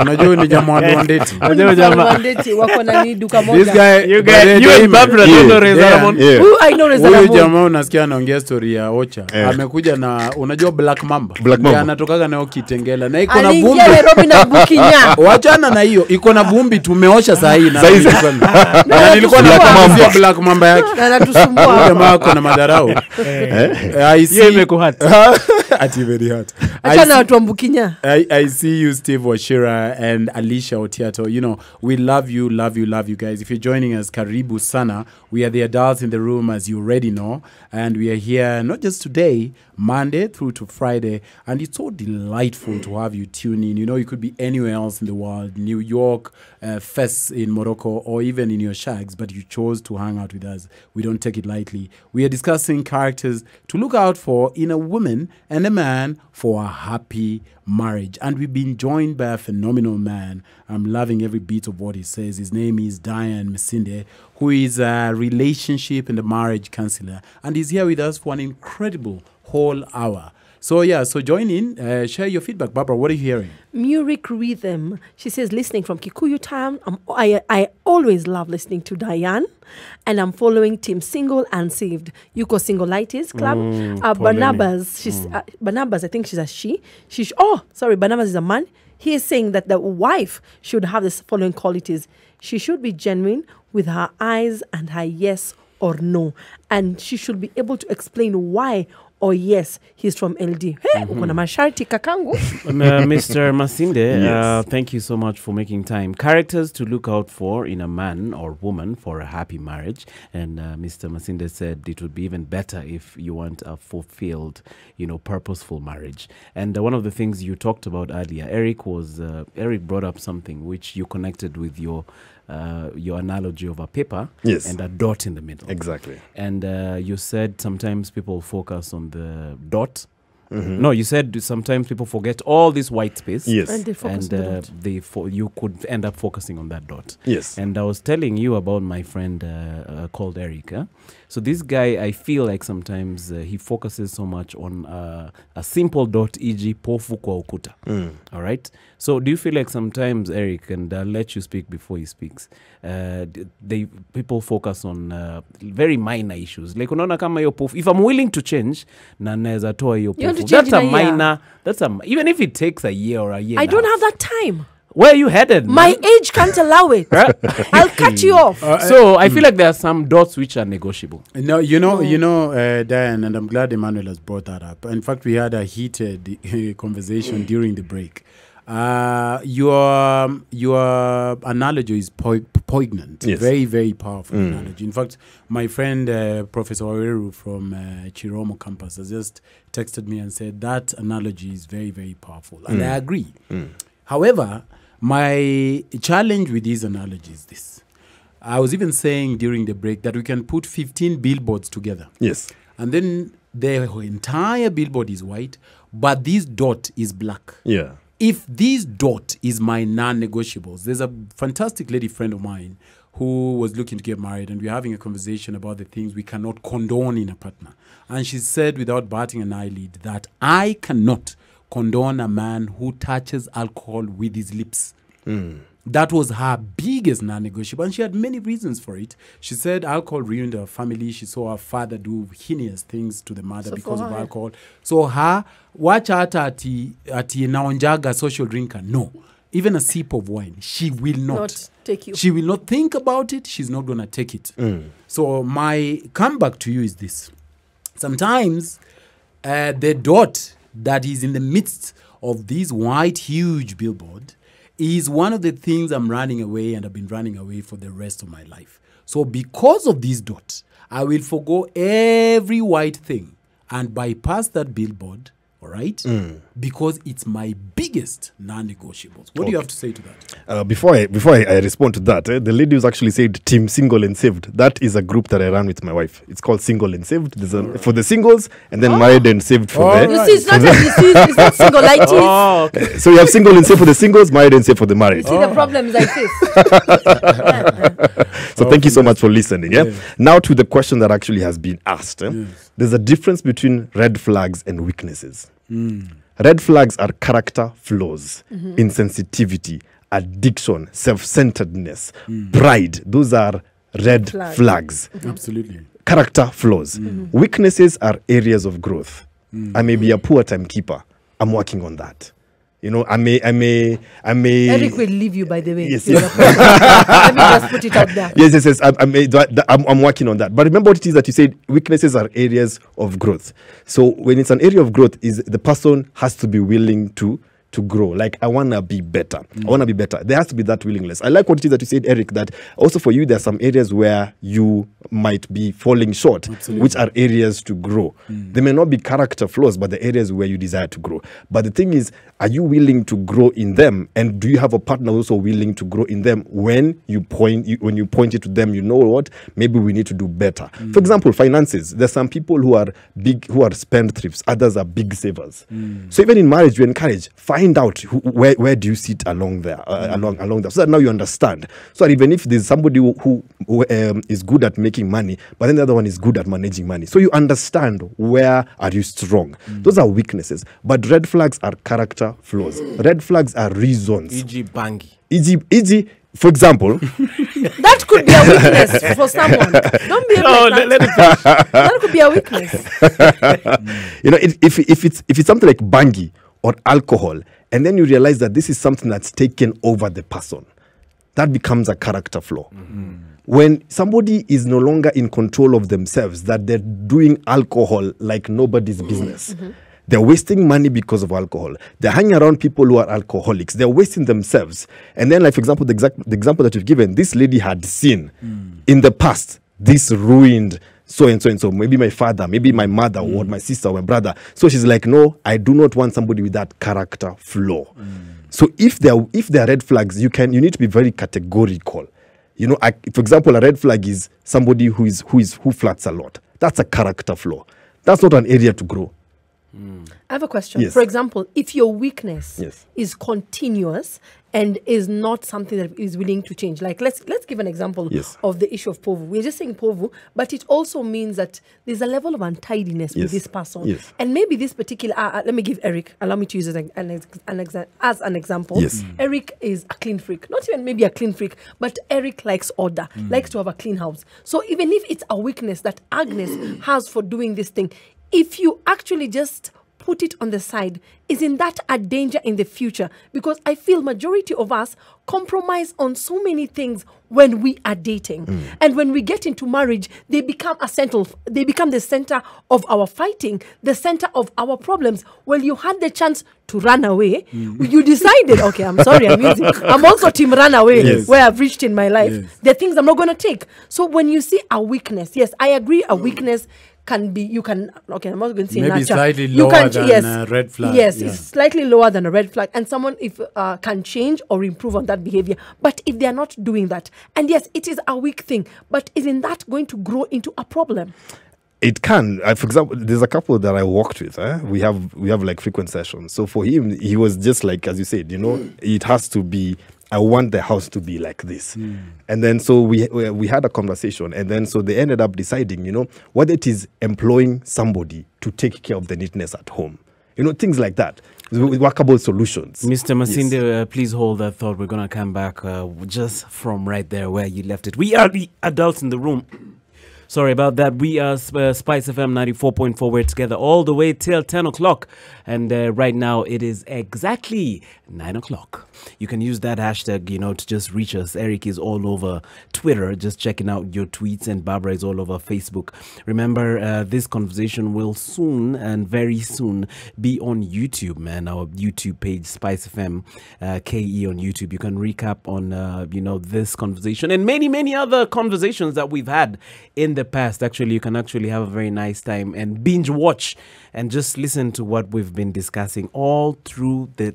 Unajua ni jamaa wa ndeti. Wako na ni duka moja. This guy, you and Barbara don't know Reza Ramon. I know Reza Ramon. Huyu jamaa unasikia anaongea story ya Ocha. Amekuja na unajua Black Mamba. Anatokaga nayo Kitengela na iko na vumbi. Nairobi na Bukinya. Wachana na hiyo, iko na vumbi tumeosha saa hii na nilikuwa nakwambia Black Mamba yake. Na natusumbua. Jamaa ako na madarau. I see. Ati very hot. Achana watu wa Bukinya. I see you, Steve Washira and Alicia Otiato. You know, we love you guys. If you're joining us, karibu sana. We are the Adults in the Room, as you already know. And we are here not just today, Monday through to Friday. And it's so delightful to have you tune in. You know, you could be anywhere else in the world, New York, Fes in Morocco, or even in your shags, but you chose to hang out with us. We don't take it lightly. We are discussing characters to look out for in a woman and a man for a happy marriage. And we've been joined by a phenomenal man. I'm loving every bit of what he says. His name is Diane Masinde, who is a relationship and a marriage counselor. And he's here with us for an incredible whole hour. So join in, share your feedback. Barbara, what are you hearing? Muric Rhythm. She says, listening from Kikuyu Town. I always love listening to Diane. And I'm following Team Single and Saved. Yuko Singleitis Club. Barnabas. Barnabas, I think she's a she. Barnabas is a man. He is saying that the wife should have the following qualities. She should be genuine with her eyes and her yes or no. And she should be able to explain why or yes, he's from LD. Hey, uko na masharti kakangu. Mr. Masinde, thank you so much for making time. Characters to look out for in a man or woman for a happy marriage. And Mr. Masinde said it would be even better if you want a fulfilled, purposeful marriage. And one of the things you talked about earlier, Eric brought up something which you connected with your analogy of a paper and a dot in the middle. Exactly. And you said sometimes people focus on the dot. No, you said sometimes people forget all this white space. Yes. And they focus on the dot. You could end up focusing on that dot. Yes. And I was telling you about my friend called Eric. So this guy, I feel like sometimes he focuses so much on a simple dot, e.g. pofu kwa ukuta. All right? So do you feel like sometimes, Eric, and I'll let you speak before he speaks, people focus on very minor issues. Like, unaona kama hiyo pofu, if I'm willing to change, na naeza toa hiyo pofu. That's a minor, even if it takes a year or a year. I don't have that time. Where are you headed? My age can't allow it. I'll cut you off. So I feel like there are some dots which are negotiable. No, Diane, and I'm glad Emmanuel has brought that up. In fact, we had a heated conversation during the break. Your analogy is poignant. Yes. Very, very powerful analogy. In fact, my friend Professor Oreru from Chiromo campus has just texted me and said that analogy is very, very powerful. And I agree. However, my challenge with these analogies is this. I was even saying during the break that we can put 15 billboards together. Yes. And then the entire billboard is white, but this dot is black. Yeah. if this dot is my non-negotiables, there's a fantastic lady friend of mine who was looking to get married, and we're having a conversation about the things we cannot condone in a partner. And she said, without batting an eyelid, that I cannot condone a man who touches alcohol with his lips. That was her biggest non-negotiable, and she had many reasons for it. She said alcohol ruined her family. She saw her father do heinous things to the mother because of alcohol. So her, watch out ati naonjaga social drinker. No, even a sip of wine, she will not take you. She will not think about it. She's not going to take it. So my comeback to you is this. Sometimes the dot that is in the midst of this white, huge billboard is one of the things I'm running away, and I've been running away for the rest of my life. So because of this dot, I will forgo every white thing and bypass that billboard, all right? Because it's my biggest non-negotiables. What do you have to say to that? Before I respond to that, the lady who's actually said Team Single and Saved, that is a group that I run with my wife. It's called Single and Saved. There's for the singles, and then Married and Saved for the... You see, it's not single-itis. Okay. So you have Single and Saved for the singles, Married and Saved for the married. See the problems I face. So thank you so much for listening. Yeah? Now to the question that actually has been asked. There's a difference between red flags and weaknesses. Red flags are character flaws, insensitivity, addiction, self-centeredness, pride. Those are red flags. Absolutely. Character flaws. Weaknesses are areas of growth. I may be a poor timekeeper. I'm working on that. You know, I may. Eric will leave you, by the way. Yes, Let me just put it out there. Yes. I'm working on that. But remember what it is that you said, weaknesses are areas of growth. So when it's an area of growth, is the person has to be willing to grow. Like, I want to be better. I want to be better. There has to be that willingness. I like what it is that you said, Eric, that also for you, there are some areas where you might be falling short, which are areas to grow. They may not be character flaws, but the areas where you desire to grow. But the thing is, are you willing to grow in them? And do you have a partner also willing to grow in them? When you point it to them, you know what? Maybe we need to do better. For example, finances. There's some people who are spendthrifts. Others are big savers. So even in marriage, you encourage, find out where do you sit along there, along that, so that now you understand. So that even if there's somebody who is good at making money, but then the other one is good at managing money, so you understand where are you strong. Those are weaknesses. But red flags are character flaws. Red flags are reasons. E.g. Bangi. E.g. For example, That could be a weakness for someone. Don't be like that. That could be a weakness. you know, if it's something like bangi or alcohol, and then you realize that this is something that's taken over the person, that becomes a character flaw. When somebody is no longer in control of themselves, that they're doing alcohol like nobody's business. They're wasting money because of alcohol. They're hanging around people who are alcoholics. They're wasting themselves. And then, like, for example, the example that you've given, this lady had seen in the past, this ruined so and so and so. Maybe my father, maybe my mother, or my sister, or my brother. So she's like, no, I do not want somebody with that character flaw. So if there are red flags, you need to be very categorical. You know, for example, a red flag is somebody who flirts a lot. That's a character flaw. That's not an area to grow. I have a question. Yes. For example, if your weakness Yes. is continuous and is not something that is willing to change, like let's give an example Yes. of the issue of povu. We're just saying povu, but it also means that there's a level of untidiness with Yes. this person. Yes. And maybe this particular, let me give Eric, allow me to use as an example. Yes. Eric is a clean freak. Not even maybe a clean freak, but Eric likes order, likes to have a clean house. So even if it's a weakness that Agnes has for doing this thing, if you actually just put it on the side, isn't that a danger in the future? Because I feel majority of us compromise on so many things when we are dating. And when we get into marriage, they become the center of our fighting, the center of our problems. Well, you had the chance to run away. You decided, okay, I'm sorry, I'm also team run away, Yes. where I've reached in my life. Yes. The things I'm not going to take. So when you see a weakness, yes, I agree, a weakness can be, I'm not going to say Maybe nurture. slightly You lower can- than yes, a red flag. Yes, Yeah. it's slightly lower than a red flag, and someone can change or improve on that behavior. But if they are not doing that, and yes, it is a weak thing, but isn't that going to grow into a problem? It can. For example, there's a couple that I worked with. We have like frequent sessions. So for him, he was just like, as you said, it has to be. I want the house to be like this. And then so we had a conversation, and then so they ended up deciding, whether it is employing somebody to take care of the neatness at home, things like that. With workable solutions. Mr. Masinde, Yes. please hold that thought. We're going to come back just from right there where you left it. We are the adults in the room. Sorry about that. We are Spice FM 94.4. We're together all the way till 10 o'clock. And right now it is exactly 9 o'clock. You can use that hashtag, to just reach us. Eric is all over Twitter, just checking out your tweets, and Barbara is all over Facebook. Remember, this conversation will soon and very soon be on YouTube, man. Our YouTube page, Spice FM KE on YouTube. You can recap on, this conversation and many, many other conversations that we've had in the past. Actually, you can actually have a very nice time and binge watch and just listen to what we've been discussing all through the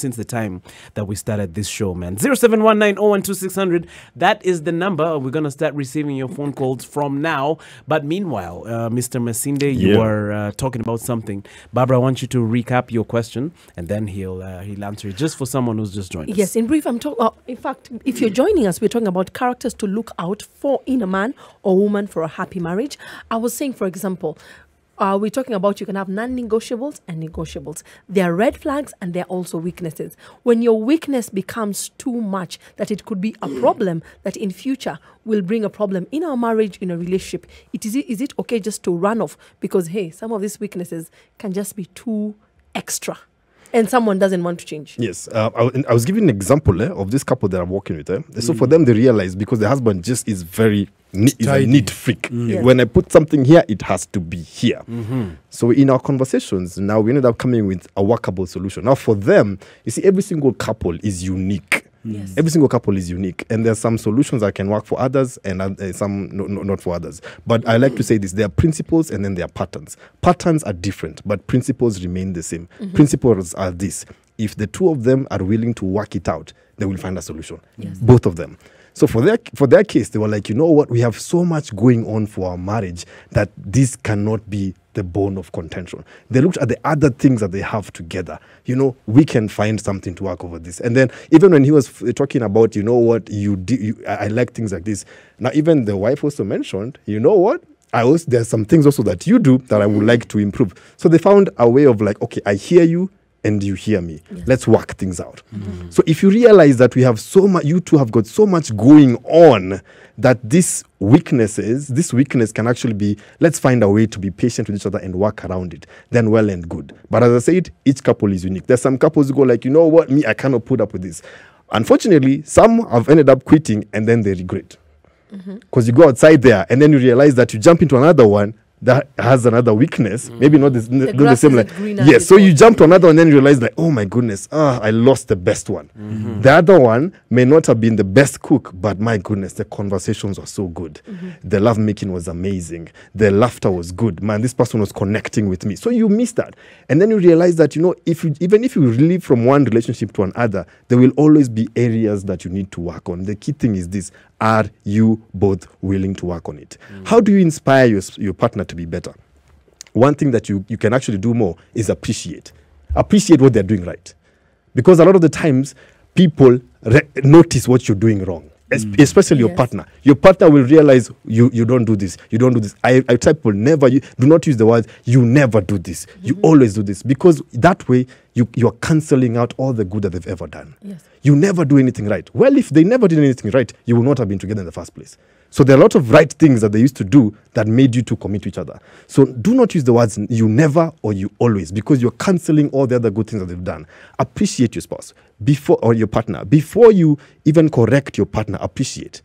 since the time that we started this show, man. 0719012600. That is the number. We're gonna start receiving your phone calls from now. But meanwhile, Mr. Masinde, you were talking about something. Barbara, I want you to recap your question, and then he'll answer it, just for someone who's just joined us. Yes, in brief, in fact, if you're joining us, we're talking about characters to look out for in a man or woman for a happy marriage. I was saying, for example, we're talking about you can have non-negotiables and negotiables. There are red flags and there are also weaknesses. When your weakness becomes too much, that it could be a problem that in future will bring a problem in our marriage, in a relationship, is it okay just to run off? Because, hey, some of these weaknesses can just be too extra. And someone doesn't want to change. Yes. I was giving an example of this couple that I'm working with. So for them, they realize because the husband just is very is a neat freak. Yes. When I put something here, it has to be here. So in our conversations, now we ended up coming with a workable solution. Now for them, you see, every single couple is unique. Yes. Every single couple is unique, and there's some solutions that can work for others and some not for others. But I like to say this: there are principles and then there are patterns. Patterns are different, but principles remain the same. Principles are this: if the two of them are willing to work it out, they will find a solution. Yes. Both of them. So for their case, they were like, you know what? We have so much going on for our marriage that this cannot be the bone of contention. They looked at the other things that they have together. We can find something to work over this. And then even when he was talking about, what I like things like this. Now even the wife also mentioned, what? There's some things also that you do that I would like to improve. So they found a way of like, okay, I hear you and you hear me. Yes. Let's work things out. So if you realize that we have so much, you two have got so much going on that this weakness can actually be, let's find a way to be patient with each other and work around it, then well and good. But as I said, each couple is unique. There's some couples who go like, you know what, me, I cannot put up with this. Unfortunately, some have ended up quitting and then they regret. Because you go outside there and then you realize that you jump into another one that has another weakness, maybe not the same. Like, yes, so you jump to another one and then you realize like, oh my goodness, I lost the best one. The other one may not have been the best cook, but my goodness, the conversations were so good. The love making was amazing. The laughter was good. Man, this person was connecting with me. So you miss that. And then you realize that, even if you leave from one relationship to another, there will always be areas that you need to work on. The key thing is this: are you both willing to work on it? How do you inspire your partner to be better? One thing that you can actually do more is appreciate what they're doing right, because a lot of the times people notice what you're doing wrong, especially your partner. Your partner will realize you don't do this, you don't do this. I tell people, do not use the word you never do this, you always do this, because that way you're cancelling out all the good that they've ever done. Yes. You never do anything right. Well, if they never did anything right, you will not have been together in the first place. So there are a lot of right things that they used to do that made you to commit to each other. So do not use the words you never or you always, because you're cancelling all the other good things that they've done. Appreciate your spouse or your partner. Before you even correct your partner, appreciate.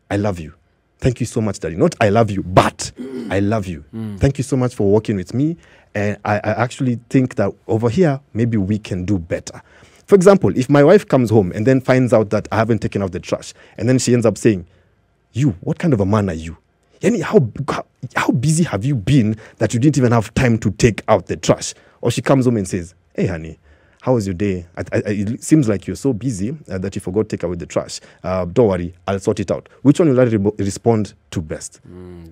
I love you. Thank you so much, Daddy. Not I love you, but I love you. Thank you so much for working with me. And I actually think that over here, maybe we can do better. For example, if my wife comes home and then finds out that I haven't taken out the trash, and then she ends up saying, what kind of a man are you? Yani, how busy have you been that you didn't even have time to take out the trash? Or she comes home and says, hey, honey, how was your day? It seems like you're so busy that you forgot to take away the trash. Don't worry, I'll sort it out. Which one will I respond to best?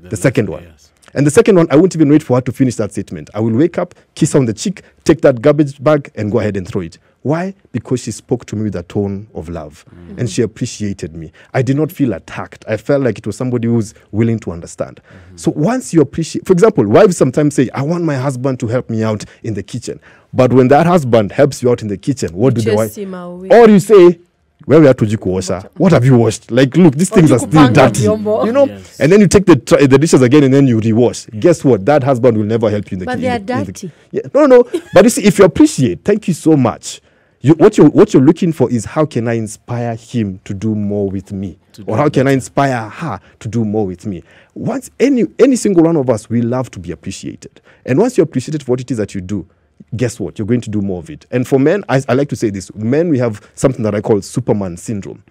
The second one. Yes. And the second one, I won't even wait for her to finish that statement. I will wake up, kiss her on the cheek, take that garbage bag, and go ahead and throw it. Why? Because she spoke to me with a tone of love, and she appreciated me. I did not feel attacked. I felt like it was somebody who's willing to understand. So once you appreciate, for example, wives sometimes say, I want my husband to help me out in the kitchen. But when that husband helps you out in the kitchen, what do the wife? Chase him away. Or you say, where we are to washer? What have you washed? Like, look, these things are still dirty. You know? Yes. And then you take the dishes again and then you rewash. Guess what? That husband will never help you in the But kitchen. they are dirty. Yeah, no. But you see, if you appreciate, thank you so much. What you're looking for is how can I inspire him to do more with me, or how can I inspire her to do more with me. Once any single one of us, we love to be appreciated, and once you're appreciated for what it is that you do, guess what? You're going to do more of it. And for men, I like to say this: men, we have something that I call Superman syndrome.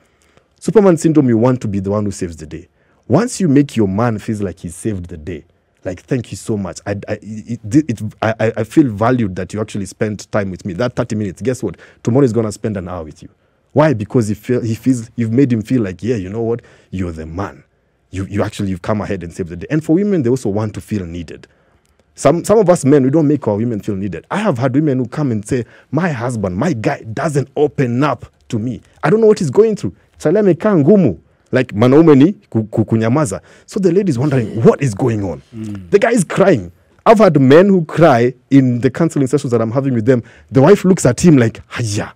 Superman syndrome. You want to be the one who saves the day. Once you make your man feel like he saved the day, like, thank you so much. I feel valued that you actually spent time with me. That 30 minutes, guess what? Tomorrow is going to spend an hour with you. Why? Because he feels you've made him feel like, yeah, you know what? You're the man. You've come ahead and saved the day. And for women, they also want to feel needed. Some of us men, we don't make our women feel needed. I have had women who come and say, my husband, my guy doesn't open up to me. I don't know what he's going through. Chaleme kangumu. Like manaume ni kunyamaza. So the lady is wondering what is going on. The guy is crying. I've had men who cry in the counseling sessions that I'm having with them. The wife looks at him like, Haya,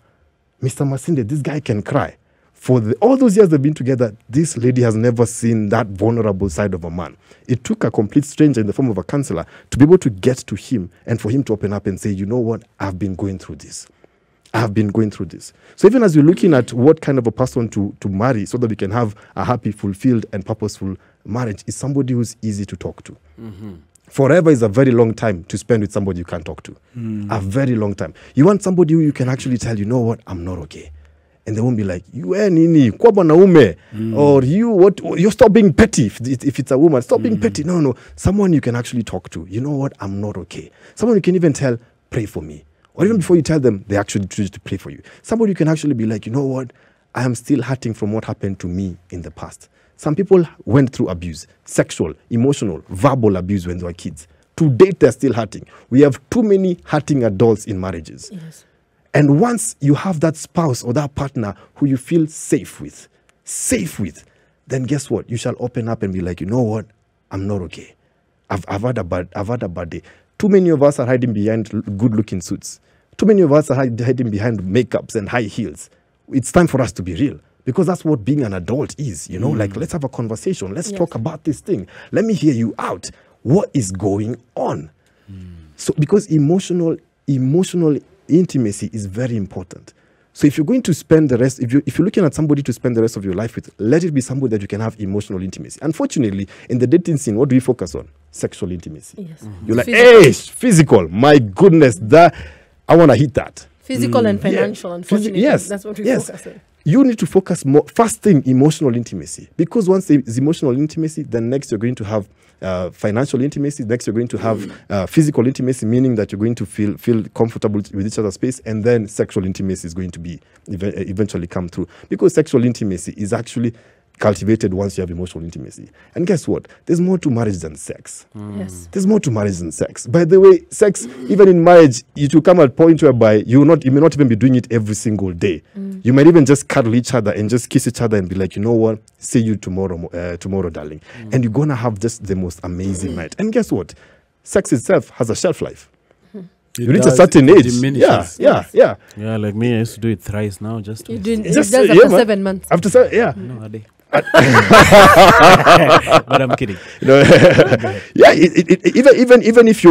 Mr. Masinde, this guy can cry. For all those years they've been together, this lady has never seen that vulnerable side of a man. It took a complete stranger in the form of a counselor to be able to get to him and for him to open up and say, you know what, I've been going through this. I've been going through this. So even as you're looking at what kind of a person to marry so that we can have a happy, fulfilled, and purposeful marriage, is somebody who's easy to talk to. Forever is a very long time to spend with somebody you can't talk to. A very long time. You want somebody who you can actually tell, you know what, I'm not okay. And they won't be like, you nini, kwa bwanaume, or you stop being petty. If it's a woman, stop being petty. No. Someone you can actually talk to. You know what, I'm not okay. Someone you can even tell, pray for me. Or even before you tell them, they actually choose to pray for you. Somebody you can actually be like, you know what, I am still hurting from what happened to me in the past. Some people went through abuse, sexual, emotional, verbal abuse when they were kids. To date, they're still hurting. We have too many hurting adults in marriages. Yes. And once you have that spouse or that partner who you feel safe with, then guess what? You shall open up and be like, you know what, I'm not okay. I've had a bad day. Too many of us are hiding behind good-looking suits. Too many of us are hiding behind makeups and high heels. It's time for us to be real, because that's what being an adult is, you know? Like, let's have a conversation. Let's talk about this thing. Let me hear you out. What is going on? So, because emotional intimacy is very important. So if you're going to spend the rest, if you're looking at somebody to spend the rest of your life with, let it be somebody that you can have emotional intimacy. Unfortunately, in the dating scene, what do we focus on? Sexual intimacy. Yes. You're like, hey, physical. My goodness, I want to hit that. Physical and financial, unfortunately. Yes. That's what we focus on. You need to focus more. First thing, emotional intimacy. Because once there's emotional intimacy, then next you're going to have financial intimacy. Next you're going to have physical intimacy, meaning that you're going to feel comfortable with each other's space. And then sexual intimacy is going to be eventually come through. Because sexual intimacy is actually cultivated once you have emotional intimacy. And guess what? There's more to marriage than sex. Yes. There's more to marriage than sex. By the way, sex, even in marriage, it will come at a point whereby you may not even be doing it every single day. You might even just cuddle each other and just kiss each other and be like, you know what? See you tomorrow, darling. And you're going to have just the most amazing night. And guess what? Sex itself has a shelf life. You reach a certain age. Yeah. Yeah, like me, I used to do it thrice now. Just You to didn't. It Just, does yeah, after man. 7 months. After 7, yeah. No, a day. But I'm kidding. You know, yeah. Even if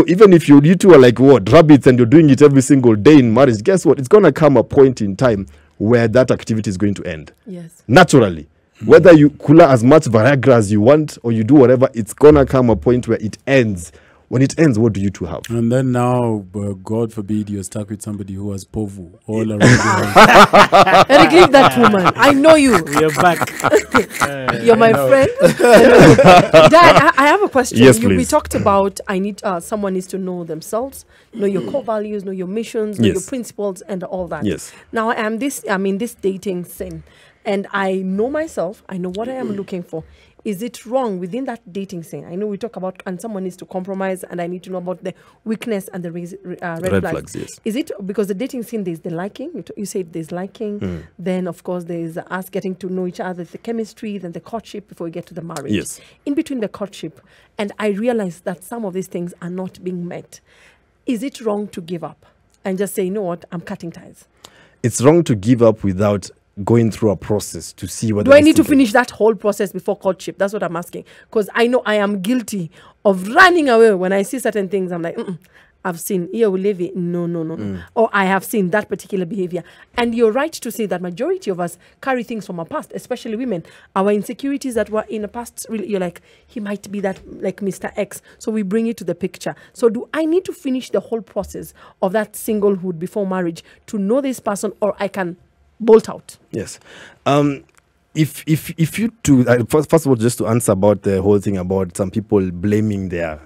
you two are like rabbits and you're doing it every single day in marriage, guess what? It's gonna come a point in time where that activity is going to end. Yes. Naturally. Whether you cooler as much Viagra as you want or you do whatever, it's gonna come a point where it ends. When it ends, what do you two have? And then now, God forbid, you're stuck with somebody who has povu all around the house. Eric, leave that woman. I know you. We're back. You're my friend. Dad, I have a question. Yes, We please. talked about someone needs to know themselves, know your core values, know your missions, know your Yes. principles, and all that. Yes. Now I'm in this dating scene, and I know myself, I know what I am looking for. Is it wrong within that dating scene? I know we talk about, and someone needs to compromise, and I need to know about the weakness and the red flags. Yes. Is it because the dating scene, there's the liking, you said there's liking, then of course there's us getting to know each other, the chemistry, then the courtship before we get to the marriage. Yes. In between the courtship, and I realize that some of these things are not being met. Is it wrong to give up and just say, you know what, I'm cutting ties? It's wrong to give up without going through a process to see whether Do I this need to thing- finish that whole process before courtship? That's what I'm asking. Because I know I am guilty of running away when I see certain things. I'm like, I've seen, here we live it. No. Or I have seen that particular behavior. And you're right to say that majority of us carry things from our past, especially women. Our insecurities that were in the past, really, you're like, he might be that, like Mr. X. So we bring it to the picture. So do I need to finish the whole process of that singlehood before marriage to know this person, or I can bolt out? Yes. If you do first of all, just to answer about the whole thing about some people blaming their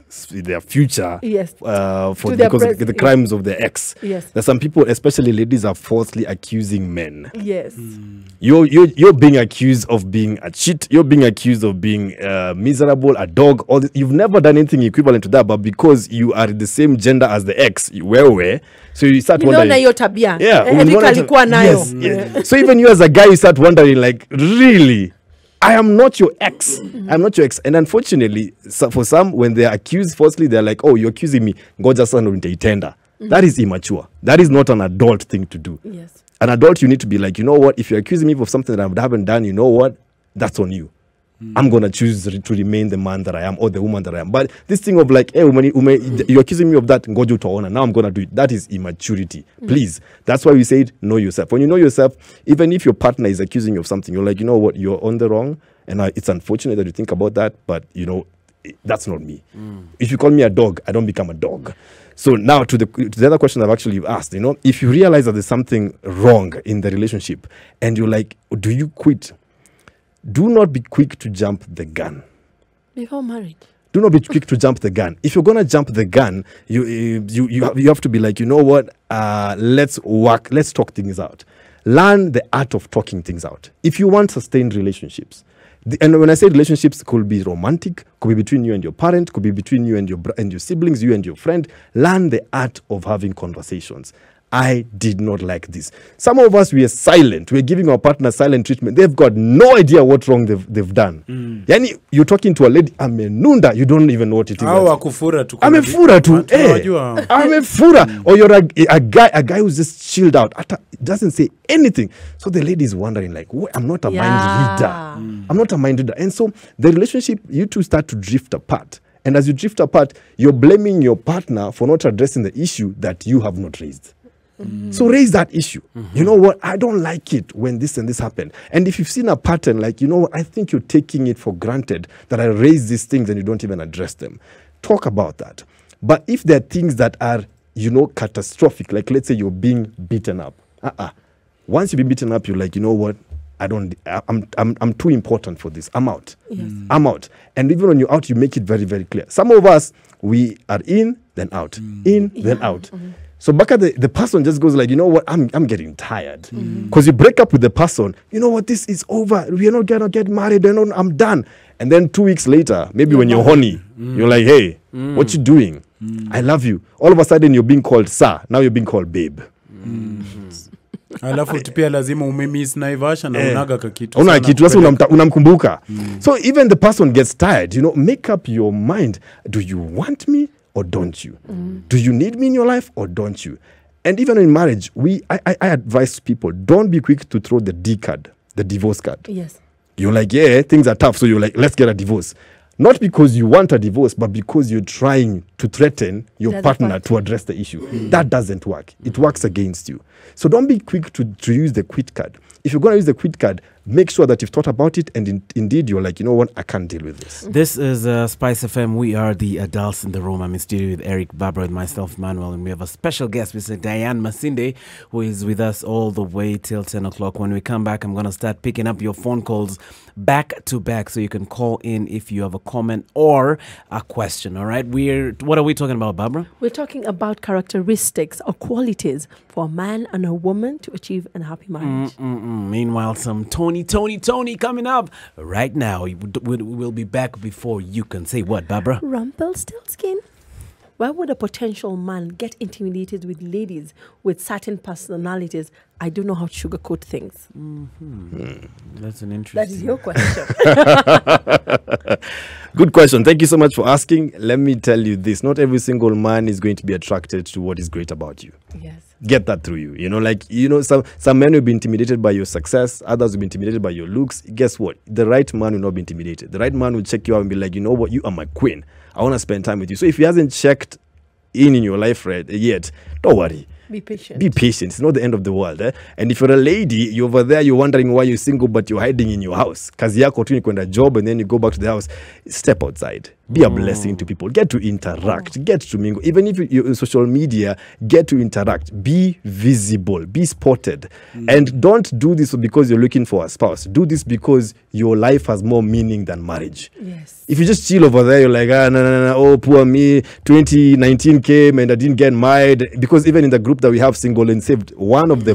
future Yes. for To their because of the yes. crimes of their ex. Yes. There's some people, especially ladies, are falsely accusing men. Yes. You're being accused of being a cheat. You're being accused of being miserable, a dog. All this. You've never done anything equivalent to that, but because you are the same gender as the ex, you were. So you start wondering. Nimeona hiyo tabia. Yeah, Eric umeona alikuwa nayo. yes, yes. So even you as a guy, you start wondering, like, really, I am not your ex. I'm not your ex. And unfortunately, for some, when they're accused falsely, they're like, oh, you're accusing me. Ngoja sana nitaitenda. That is immature. That is not an adult thing to do. Yes. An adult, you need to be like, you know what? If you're accusing me of something that I haven't done, you know what? That's on you. I'm going to choose to remain the man that I am or the woman that I am. But this thing of like, hey, you're accusing me of that, ngoja utaona. Now I'm going to do it. That is immaturity. Please. That's why we said know yourself. When you know yourself, even if your partner is accusing you of something, you're like, you know what? You're on the wrong. And it's unfortunate that you think about that. But, you know, that's not me. If you call me a dog, I don't become a dog. So now to the other question I've actually asked, you know, if you realize that there's something wrong in the relationship and you're like, do you quit? Do not be quick to jump the gun. Before marriage. Do not be quick to jump the gun. If you're gonna jump the gun, you have to be like, you know what? Let's work. Let's talk things out. Learn the art of talking things out. If you want sustained relationships, and when I say relationships, could be romantic, could be between you and your parent, could be between you and your siblings, you and your friend. Learn the art of having conversations. I did not like this. Some of us, we are silent. We're giving our partner silent treatment. They've got no idea what wrong they've done. Yani, you're talking to a lady, amenunda, you don't even know what it is. Au akufura tu. Amefura tu. Tunawajua. Amefura. Or you're a guy who's just chilled out. Doesn't say anything. So the lady is wondering, like, I'm not a mind reader. I'm not a mind reader. And so the relationship, you two start to drift apart. And as you drift apart, you're blaming your partner for not addressing the issue that you have not raised. So raise that issue. You know what? I don't like it when this and this happened. And if you've seen a pattern, like, you know what? I think you're taking it for granted that I raise these things and you don't even address them. Talk about that. But if there are things that are, you know, catastrophic, like let's say you're being beaten up. Once you've been beaten up, you're like, you know what? I'm too important for this. I'm out. Yes. I'm out. And even when you're out, you make it very, very clear. Some of us, we are in, then out. In, then out. So back at the person just goes like, you know what, I'm getting tired. Because you break up with the person, you know what, this is over. We're not going to get married. I'm done. And then 2 weeks later, maybe when you're horny, you're like, hey, what you doing? I love you. All of a sudden, you're being called sir. Now you're being called babe. Alafu pia lazima umemiss Naivasha na unaga kakitu. Una kitu sasa unamkumbuka. So even the person gets tired, you know, make up your mind. Do you want me or don't you? Do you need me in your life or don't you? And even in marriage, I advise people, don't be quick to throw the D card, the divorce card. Yes. You're like, yeah, things are tough. So you're like, let's get a divorce. Not because you want a divorce, but because you're trying to threaten your partner to address the issue. That doesn't work. It works against you. So don't be quick to use the quit card. If you're going to use the quit card, make sure that you've thought about it and indeed you're like, you know what, I can't deal with this. This is Spice FM. We are the adults in the room. I'm in studio with Eric, Barbara, and myself, Manuel, and we have a special guest, Mr. Diane Masinde, who is with us all the way till 10 o'clock. When we come back, I'm going to start picking up your phone calls back to back so you can call in if you have a comment or a question, all right? What are we talking about, Barbara? We're talking about characteristics or qualities for a man and a woman to achieve a happy marriage. Meanwhile, some Tony Tony coming up right now. We'll be back before you can say what, Barbara? Rumpelstiltskin. Why would a potential man get intimidated with ladies with certain personalities? I don't know how to sugarcoat things. That's an interesting. That is your question. Good question. Thank you so much for asking. Let me tell you this. Not every single man is going to be attracted to what is great about you. Yes. Get that through you. Some men will be intimidated by your success. Others will be intimidated by your looks. Guess what? The right man will not be intimidated. The right man will check you out and be like, you know what? You are my queen. I want to spend time with you. So if he hasn't checked in your life yet, don't worry. Be patient. Be patient. It's not the end of the world. And if you're a lady, you're over there, you're wondering why you're single, but you're hiding in your house. Kazi yako tu ni kwenda job and then you go back to the house. Step outside. Be a blessing to people. Get to interact. Get to mingle. Even if you're in social media, get to interact. Be visible. Be spotted. And don't do this because you're looking for a spouse. Do this because your life has more meaning than marriage. Yes. If you just chill over there, you're like, no, oh, poor me, 2019 came and I didn't get married. Because even in the group that we have, Single and Saved, one of the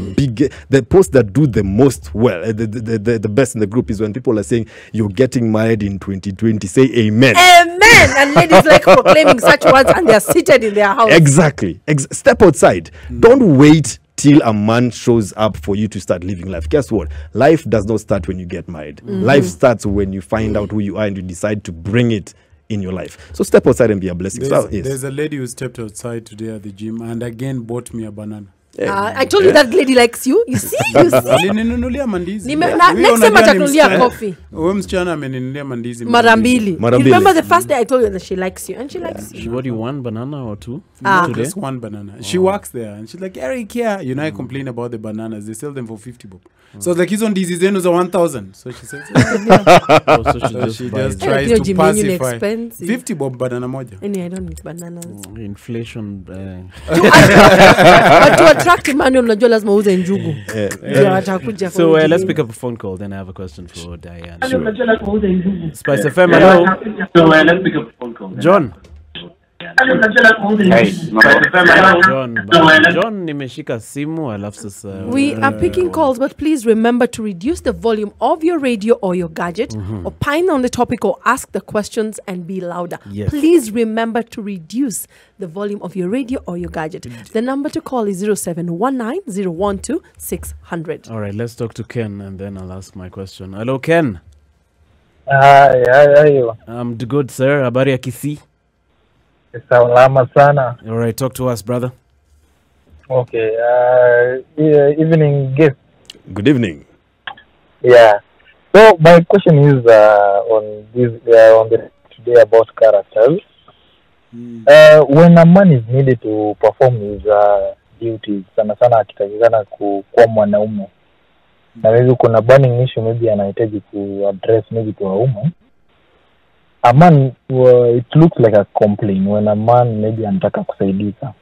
posts that do the most well, the best in the group is when people are saying, you're getting married in 2020. Say amen. Amen. And ladies like proclaiming such words and they're seated in their house. Exactly. Step outside. Don't wait till a man shows up for you to start living life. Guess what? Life does not start when you get married. Life starts when you find out who you are and you decide to bring it in your life. So step outside and be a blessing. There's a lady who stepped outside today at the gym and again bought me a banana. I told you that lady likes you. You see? Alininunulia mandizi. Next time atakunulia coffee. Huyo msichana ameninunulia mandizi Mara mbili. You remember the first day I told you that she likes you and she likes you. She bought you one banana or two today? Just one banana. She works there and she's like, Eric, here. You know, I complain about the bananas. They sell them for 50 bob. So like, hizo ndizi zenu za 1,000. So she says, So she just just tries to pacify. Expensive. 50 bob banana moja. Anyway, I don't eat bananas. inflation. But to attract Emmanuel, unajua lazima uuze njugu. Ndio atakuja. So let's pick up a phone call. Then I have a question for Diane. Spice FM, hello. So let's pick up a phone call. John. Hey, John, nimeshika simu alafu sasa. We are picking calls, but please remember to reduce the volume of your radio or your gadget, opine on the topic or ask the questions and be louder. Yes. Please remember to reduce the volume of your radio or your gadget. The number to call is 0719-012-600. All right, let's talk to Ken and then I'll ask my question. Hello, Ken. How are you? I'm good, sir. Habari ya Kisii? Salama sana. All right, talk to us, brother. Okay. Evening guest. Good evening. Yeah. So my question is on the today about characters. When a man is needed to perform his duties, sana akitakikana kuwa mwanaume. Na maybe kuna burning issue maybe anahitaji ku address maybe to a woman. A man, it looks like a complaint when a man maybe anataka kusaidika.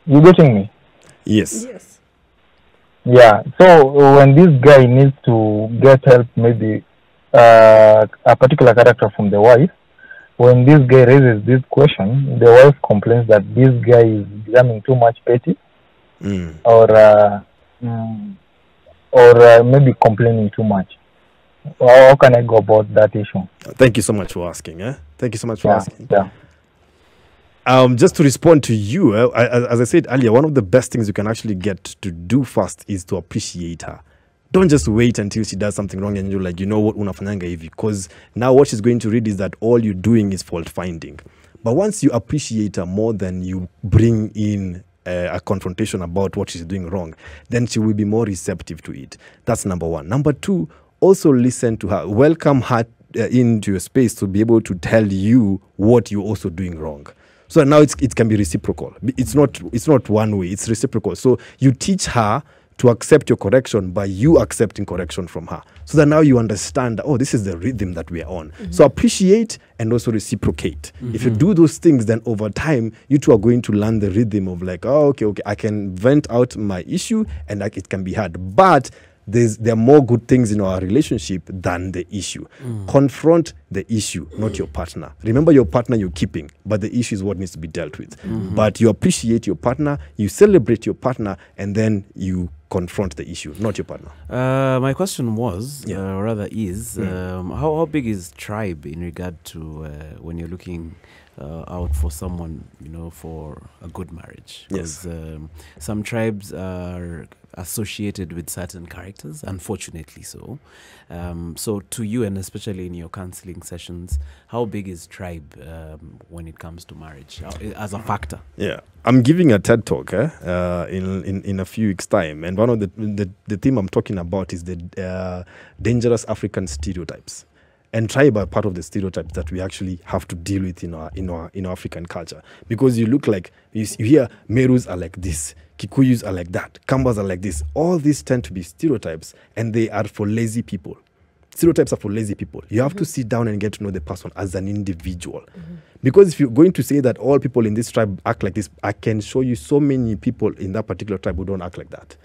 You getting me? Yes. Yeah. So when this guy needs to get help, maybe a particular character from the wife, when this guy raises this question, the wife complains that this guy is becoming too much petty, or maybe complaining too much. How can I go about that issue? Thank you so much for asking. Thank you so much for asking. Yeah. Just to respond to you, as I said earlier, one of the best things you can actually get to do first is to appreciate her. Don't just wait until she does something wrong and you're like, you know what, unafanyanga hivi. Because now what she's going to read is that all you're doing is fault finding. But once you appreciate her more than you bring in a confrontation about what she's doing wrong, then she will be more receptive to it. That's number one. Number two, also listen to her. Welcome her into your space to be able to tell you what you're also doing wrong. So now it can be reciprocal. It's not one way. It's reciprocal. So you teach her to accept your correction by you accepting correction from her. So that now you understand, oh, this is the rhythm that we are on. So appreciate and also reciprocate. If you do those things, then over time, you two are going to learn the rhythm of like, oh, okay, I can vent out my issue and like it can be heard. But there are more good things in our relationship than the issue. Confront the issue, not your partner. Remember your partner you're keeping, but the issue is what needs to be dealt with. But you appreciate your partner, you celebrate your partner, and then you confront the issue, not your partner. My question was, rather is, how big is tribe in regard to when you're looking out for someone, for a good marriage? Yes. Because some tribes are associated with certain characters, unfortunately so. So to you, and especially in your counseling sessions, how big is tribe when it comes to marriage as a factor? Yeah, I'm giving a TED talk in a few weeks' time, and one of the theme I'm talking about is the dangerous African stereotypes. And tribe are part of the stereotypes that we actually have to deal with in our African culture. Because you look like, you hear Merus are like this, Kikuyus are like that, Kambas are like this. All these tend to be stereotypes, and they are for lazy people. Stereotypes are for lazy people. You have to sit down and get to know the person as an individual. Because if you're going to say that all people in this tribe act like this, I can show you so many people in that particular tribe who don't act like that.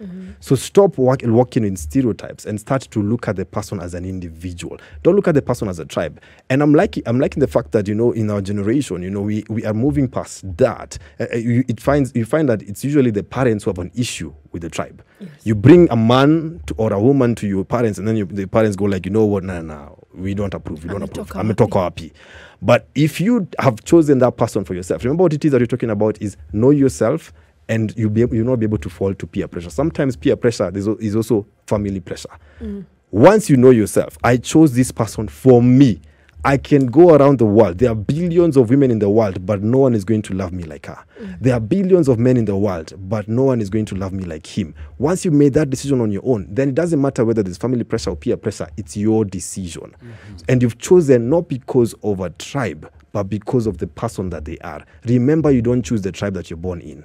So stop walking in stereotypes and start to look at the person as an individual. Don't look at the person as a tribe. And I'm liking the fact that, in our generation, we are moving past that. You find that it's usually the parents who have an issue with the tribe. Yes. You bring a man or a woman to your parents, and then the parents go like, what? No, we don't approve. We don't approve. I'm a talker happy. But if you have chosen that person for yourself, remember what it is that you're talking about is know yourself, and you'll not be able to fall to peer pressure. Sometimes peer pressure is also family pressure. Once you know yourself, I chose this person for me. I can go around the world. There are billions of women in the world, but no one is going to love me like her. There are billions of men in the world, but no one is going to love me like him. Once you made that decision on your own, then it doesn't matter whether there's family pressure or peer pressure. It's your decision. And you've chosen not because of a tribe, but because of the person that they are. Remember, you don't choose the tribe that you're born in.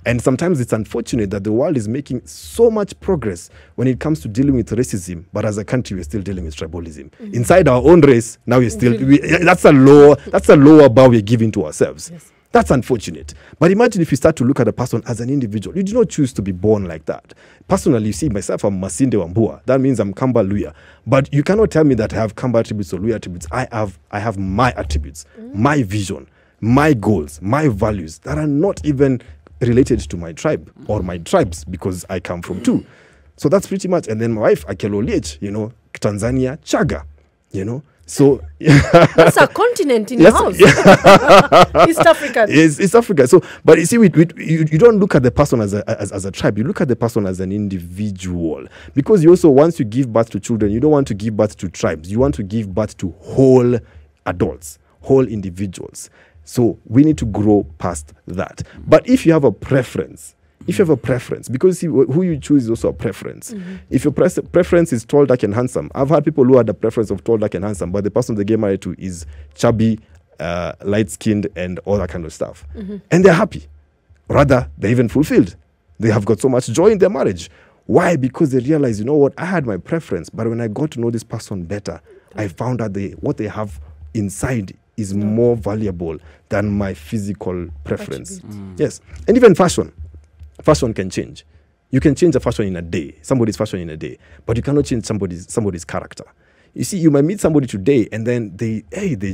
And sometimes it's unfortunate that the world is making so much progress when it comes to dealing with racism, but as a country, we're still dealing with tribalism. Inside our own race, now we're still, that's a lower bar we're giving to ourselves. Yes. That's unfortunate. But imagine if you start to look at a person as an individual. You do not choose to be born like that. Personally, you see, myself, I'm Masinde Wambua. That means I'm Kamba Luya. But you cannot tell me that I have Kamba attributes or Luya attributes. I have my attributes, my vision, my goals, my values that are not even related to my tribe or my tribes, because I come from two. So that's pretty much. And then my wife, Akelo Liech, Tanzania, Chaga, So that's a continent in your house. East Africa. It's Africa. So, but you see, you don't look at the person as a tribe. You look at the person as an individual, because you also, once you give birth to children, you don't want to give birth to tribes. You want to give birth to whole adults, whole individuals. So we need to grow past that. But if you have a preference, because see, who you choose is also a preference. If your preference is tall, dark, and handsome, I've had people who had the preference of tall, dark, and handsome, but the person they get married to is chubby, light-skinned, and all that kind of stuff. And they're happy. Rather, they're even fulfilled. They have got so much joy in their marriage. Why? Because they realize, I had my preference, but when I got to know this person better, I found out what they have inside is more valuable than my physical preference. Yes. And even fashion can change. You can change a fashion in a day, somebody's fashion in a day, but you cannot change somebody's character. You see, you might meet somebody today and then they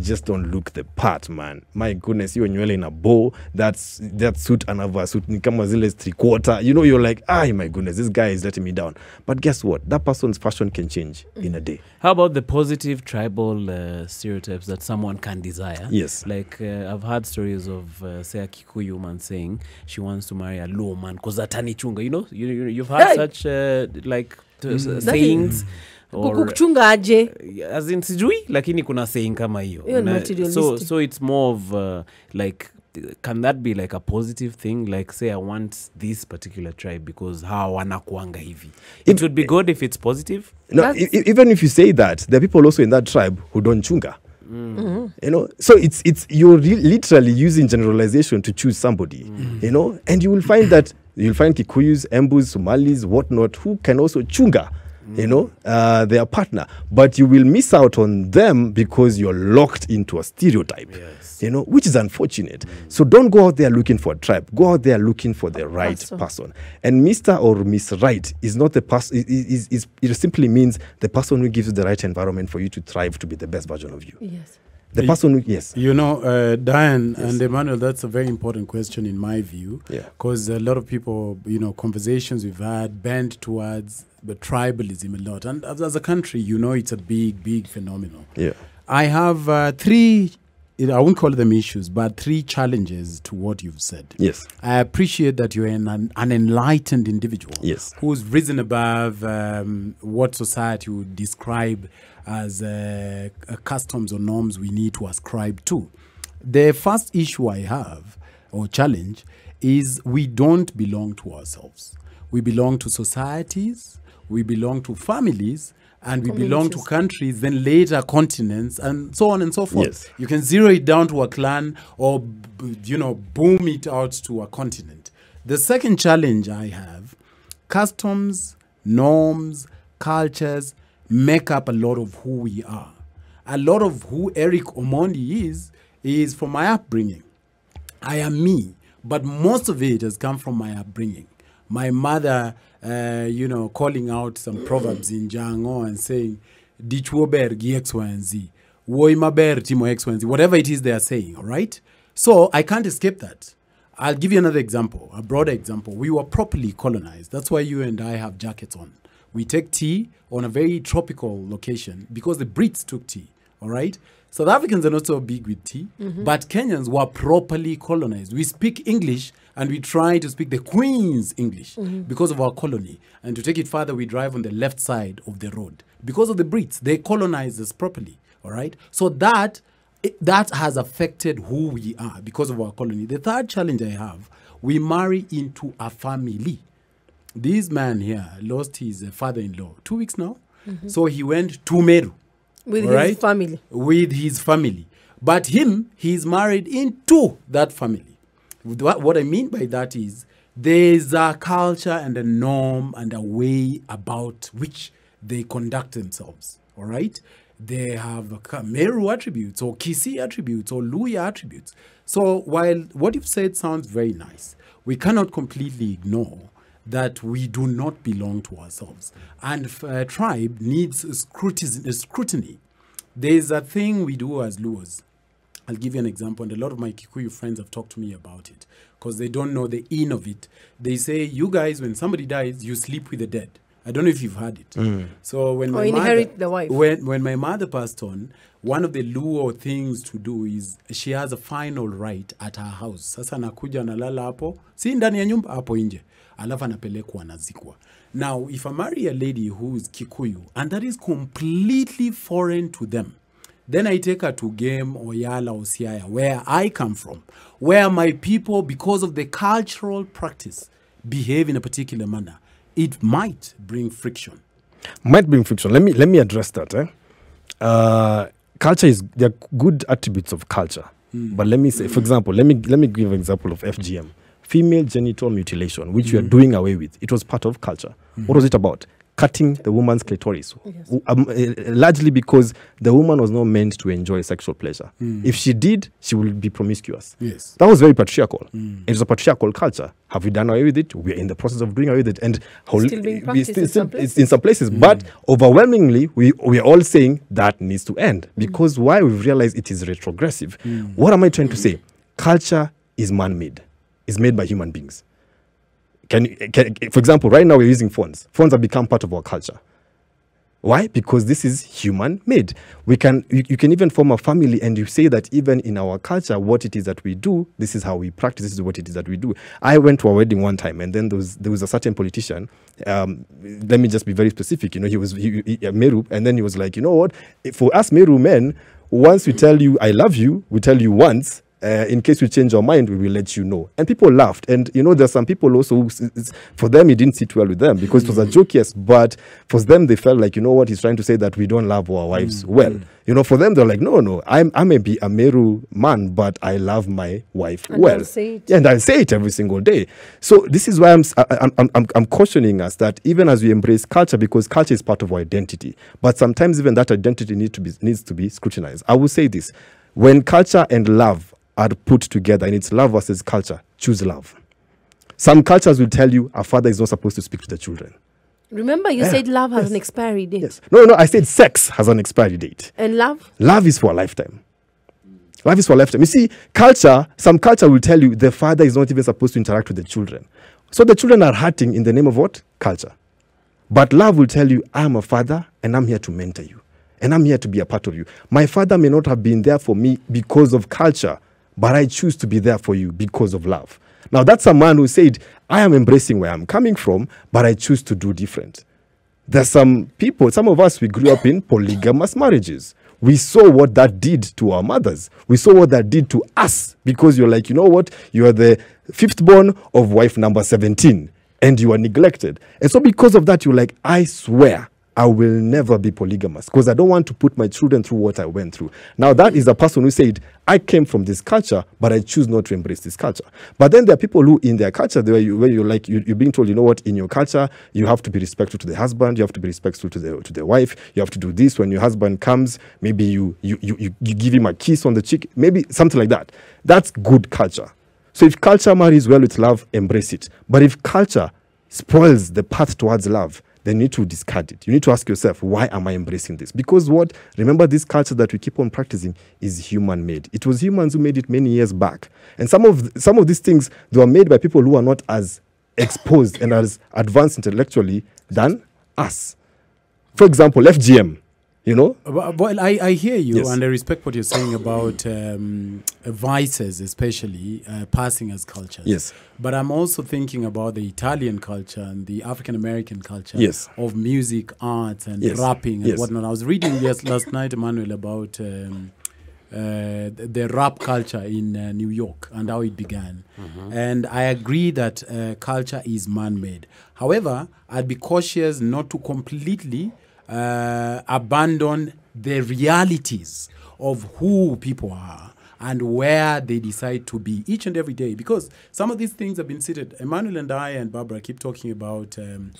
just don't look the part, man. My goodness, you and you're in a bow, that suit, another suit, ni kama zile 3/4. You're like, my goodness, this guy is letting me down. But guess what? That person's fashion can change in a day. How about the positive tribal stereotypes that someone can desire? Yes. Like, I've heard stories of, say, a Kikuyu woman saying she wants to marry a low man because atani chunga. You've heard such, sayings. Kukuchunga aje, as in sijui, lakini kuna saying kama hiyo. So it's more of like, can that be like a positive thing? Like, say, I want this particular tribe because hawa wanakuanga hivi. It would be good if it's positive. No, even if you say that, there are people also in that tribe who don't chunga. So it's you're literally using generalization to choose somebody. And you will find that you'll find Kikuyus, Embus, Somalis, whatnot, who can also chunga. you know, their partner. But you will miss out on them because you're locked into a stereotype, you know, which is unfortunate. So don't go out there looking for a tribe. Go out there looking for the right person. And Mr. or Miss Right is not the person, it simply means the person who gives you the right environment for you to thrive to be the best version of you. Yes. The person who, yes. You know, Diane and Emmanuel, that's a very important question in my view. Yeah. Because a lot of people, you know, conversations we've had bend towards the tribalism a lot. And as a country, you know, it's a big, big phenomenon. Yeah. I have three, I won't call them issues, but three challenges to what you've said. Yes. I appreciate that you're an enlightened individual. Yes. Who's risen above what society would describe as customs or norms we need to ascribe to. The first issue I have, or challenge, is we don't belong to ourselves. We belong to societies, we belong to families, and we belong to countries, then later continents, and so on and so forth. Yes. You can zero it down to a clan or, you know, boom it out to a continent. The second challenge I have, customs, norms, cultures make up a lot of who we are. A lot of who Eric Omondi is from my upbringing. I am me, but most of it has come from my upbringing. My mother, you know, calling out some proverbs in Jango and saying, Dichwober gi X, Y, and Z. Woimaber timo X, Y, and Z. Whatever it is they are saying, all right? So I can't escape that. I'll give you another example, a broader example. We were properly colonized. That's why you and I have jackets on. We take tea on a very tropical location because the Brits took tea, all right? South Africans are not so big with tea, but Kenyans were properly colonized. We speak English and we try to speak the Queen's English because of our colony. And to take it further, we drive on the left side of the road. Because of the Brits, they colonized us properly, all right? So that has affected who we are because of our colony. The third challenge I have, we marry into a family. This man here lost his father-in-law 2 weeks now. So he went to Meru. With his family. With his family. But he's married into that family. What I mean by that is there's a culture and a norm and a way about which they conduct themselves. All right? They have Meru attributes or Kisii attributes or Luya attributes. So while what you've said sounds very nice, we cannot completely ignore that we do not belong to ourselves. And tribe needs scrutiny. There's a thing we do as Luos. I'll give you an example, and a lot of my Kikuyu friends have talked to me about it because they don't know the in of it. They say, you guys, when somebody dies, you sleep with the dead. I don't know if you've heard it. So when my inherit the wife. When my mother passed on, one of the Luo things to do is she has a final right at her house. Sasa nakuja nalala hapo, si ndani ya nyumba hapo nje. Alafu anapelekwa anazikwa. Now, if I marry a lady who is Kikuyu, and that is completely foreign to them, then I take her to Game or Yala or Siaya, where I come from, where my people, because of the cultural practice, behave in a particular manner. It might bring friction. Might bring friction. Let me address that. Culture there are good attributes of culture. But let me say, for example, let me give an example of FGM. Female genital mutilation, which we are doing away with. It was part of culture. What was it about? Cutting the woman's clitoris. Largely because the woman was not meant to enjoy sexual pleasure. If she did, she would be promiscuous. Yes. That was very patriarchal. It was a patriarchal culture. Have we done away with it? We're in the process of doing away with it. And Still being practiced in some places. But overwhelmingly, we are all saying that needs to end. Because why? We've realized it is retrogressive. What am I trying to say? Culture is man-made. It's made by human beings. For example, right now we're using phones. Phones have become part of our culture. Why? Because this is human-made. You can even form a family and you say that even in our culture, what it is that we do, this is how we practice, this is what it is that we do. I went to a wedding one time and then there was a certain politician. Let me just be very specific. You know, he was Meru, and then he was like, you know what? For us Meru men, once we tell you, I love you, we tell you once, in case we change our mind, we will let you know. And people laughed. And, you know, there's some people also, for them, it didn't sit well with them because it was a joke, yes. But for them, they felt like, you know what, he's trying to say that we don't love our wives well. You know, for them, they're like, no, I may be a Meru man, but I love my wife And well. they'll say it. Yeah, and I'll say it every single day. So this is why I'm cautioning us that even as we embrace culture, because culture is part of our identity, but sometimes even that identity needs to be scrutinized. I will say this: when culture and love are put together, and it's love versus culture, choose love. Some cultures will tell you a father is not supposed to speak to the children. Remember, you said love has an expiry date. Yes. No, I said sex has an expiry date. And love? Love is for a lifetime. Love is for a lifetime. You see, some culture will tell you the father is not even supposed to interact with the children. So the children are hurting in the name of what? Culture. But love will tell you, I'm a father and I'm here to mentor you. And I'm here to be a part of you. My father may not have been there for me because of culture, but I choose to be there for you because of love. Now, that's a man who said, I am embracing where I'm coming from, but I choose to do different. There's some people, some of us, we grew up in polygamous marriages. We saw what that did to our mothers. We saw what that did to us because you're like, you know what? You are the fifth born of wife number 17 and you are neglected. And so because of that, you're like, I swear I will never be polygamous because I don't want to put my children through what I went through. Now, that is a person who said, I came from this culture, but I choose not to embrace this culture. But then there are people who, in their culture, where you're like, you're being told, you know what, in your culture, you have to be respectful to the husband, you have to be respectful to the wife, you have to do this. When your husband comes, maybe you give him a kiss on the cheek, maybe something like that. That's good culture. So if culture marries well with love, embrace it. But if culture spoils the path towards love, then you need to discard it. You need to ask yourself, why am I embracing this? Because what? Remember, this culture that we keep on practicing is human-made. It was humans who made it many years back. And some of these things, they were made by people who are not as exposed and as advanced intellectually than us. For example, FGM. You know? Well, I hear you, Yes. and I respect what you're saying about vices, especially passing as cultures. Yes. But I'm also thinking about the Italian culture and the African American culture Yes. of music, arts, and Yes. rapping and Yes. whatnot. I was reading last night, Emmanuel, about the rap culture in New York and how it began. And I agree that culture is man-made. However, I'd be cautious not to completely abandon the realities of who people are and where they decide to be each and every day, because some of these things have been seated. Emmanuel and I and Barbara keep talking about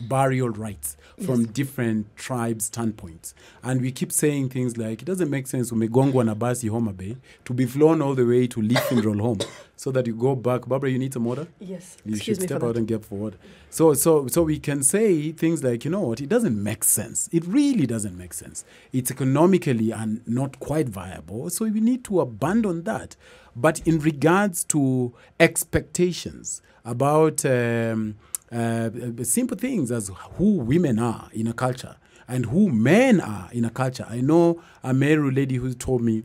burial rights from different tribes' standpoints, and we keep saying things like, it doesn't make sense umegongwa na basi Homa Bay to be flown all the way to Leaf Funeral Home so that you go back. Barbara, you need some water? Yes. You Excuse should me step for out that. and get forward. So we can say things like, you know what, it doesn't make sense. It really doesn't make sense. It's economically and not quite viable. So we need to abandon that. But in regards to expectations about simple things as who women are in a culture and who men are in a culture. I know a Meru lady who told me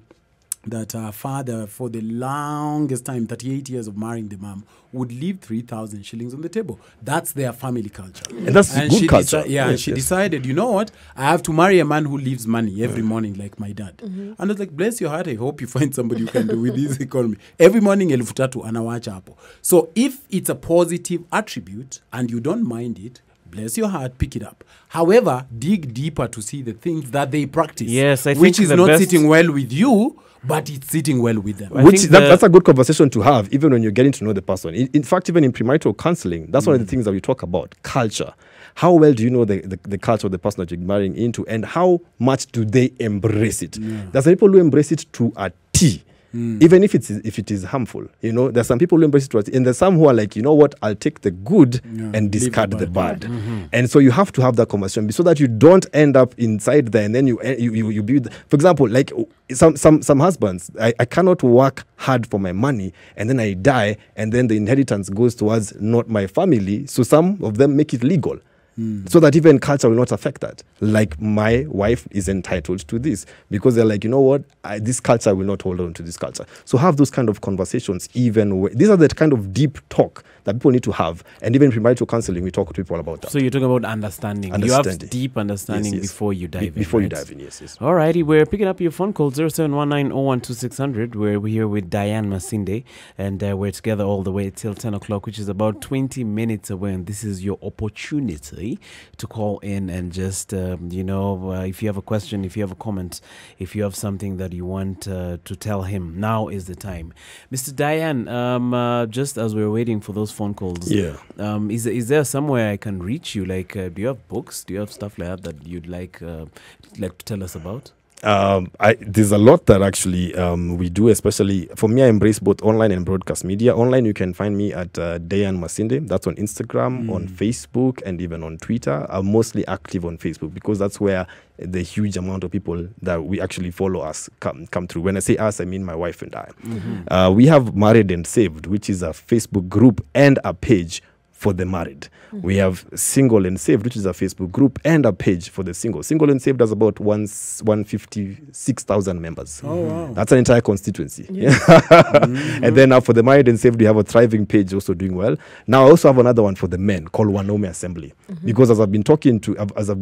that her father, for the longest time, 38 years of marrying the mom, would leave 3,000 shillings on the table. That's their family culture. And that's good culture. And Yes, she yes. decided, you know what? I have to marry a man who leaves money every morning like my dad. And I was like, bless your heart, I hope you find somebody you can do with this economy. Every morning, 1,000 anawacha hapo. So if it's a positive attribute and you don't mind it, bless your heart, pick it up. However, dig deeper to see the things that they practice. Yes, I which think is the not best- sitting well with you, but it's sitting well with them. I Which think that's a good conversation to have, even when you're getting to know the person. In fact, even in premarital counseling, that's one of the things that we talk about: culture. How well do you know the culture of the person that you're marrying into, and how much do they embrace it? There's some people who embrace it to a T. Even if it is harmful, you know, there's some people who embrace it to a T, and there's some who are like, you know what, I'll take the good and discard the bad. And so you have to have that conversation so that you don't end up inside there, and then you build. For example, like some husbands, I cannot work hard for my money, and then I die, and then the inheritance goes towards not my family. So some of them make it legal. So that even culture will not affect that. Like, my wife is entitled to this, because they're like, you know what, this culture will not hold on to this culture. So have those kind of conversations. These are the kind of deep talk that people need to have. And even premarital counseling, we talk to people about that. So you're talking about understanding. You have deep understanding before you dive in. Before you dive in, yes. Alrighty, we're picking up your phone call 0719012600. We're here with Diane Masinde, and we're together all the way till 10 o'clock, which is about 20 minutes away. And this is your opportunity to call in and just, if you have a question, if you have a comment, if you have something that you want to tell him, now is the time. Mr. Diane, just as we're waiting for those phone calls, is there somewhere I can reach you? Like, do you have books? Do you have stuff like that you'd like to tell us about? There's a lot that actually we do, especially for me. I embrace both online and broadcast media. Online, you can find me at Diane Masinde. That's on Instagram, on Facebook, and even on Twitter. I'm mostly active on Facebook because that's where the huge amount of people that we actually follow us come through. When I say us, I mean my wife and I. We have Married and Saved, which is a Facebook group and a page for the married. We have Single and Saved, which is a Facebook group and a page for the single. Single and Saved has about 156,000 members. Oh, wow. That's an entire constituency. And then now for the Married and Saved, we have a thriving page also doing well. Now I also have another one for the men called Wanaume Assembly. Because as I've been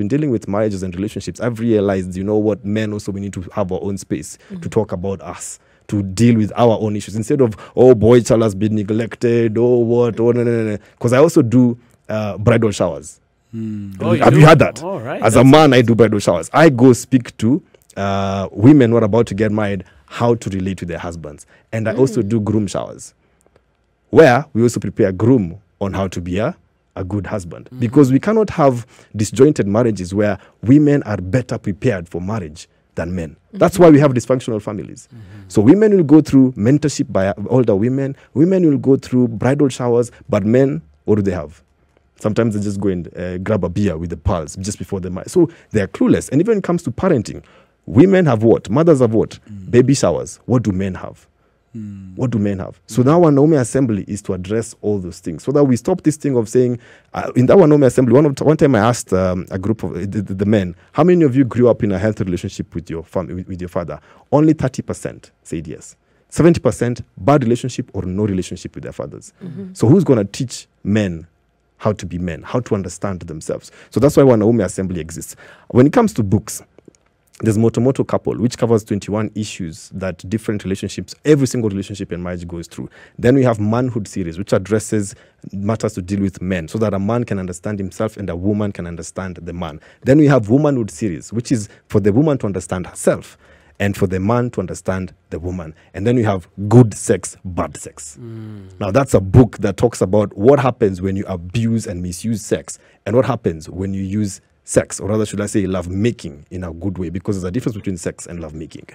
dealing with marriages and relationships, I've realized, you know what, men also, we need to have our own space to talk about us, to deal with our own issues, instead of, oh, boy child has been neglected, no. Because I also do bridal showers. Have you heard that? Oh, right. As a man, I do bridal showers. I go speak to women who are about to get married, how to relate with their husbands. And I also do groom showers, where we also prepare a groom on how to be a good husband. Because we cannot have disjointed marriages where women are better prepared for marriage than men. That's why we have dysfunctional families. So women will go through mentorship by older women. Women will go through bridal showers. But men, what do they have? Sometimes they just go and grab a beer with the pals just before the marriage. So they're clueless. And even when it comes to parenting, women have what? Mothers have what? Baby showers. What do men have? What do men have? So now Wanaume Assembly is to address all those things, so that we stop this thing of saying, in that Wanaume Assembly, one time I asked a group of the men, how many of you grew up in a healthy relationship with your family, with your father? Only 30% said yes. 70% bad relationship or no relationship with their fathers. So who's going to teach men how to be men, how to understand themselves? So that's why Wanaume Assembly exists. When it comes to books, there's Motomoto Couple, which covers 21 issues that different relationships, every single relationship in marriage goes through. Then we have Manhood series, which addresses matters to deal with men, so that a man can understand himself and a woman can understand the man. Then we have Womanhood series, which is for the woman to understand herself and for the man to understand the woman. And then we have Good Sex, Bad Sex. Now that's a book that talks about what happens when you abuse and misuse sex, and what happens when you use sex, or rather should I say love making, in a good way, because there's a difference between sex and love making.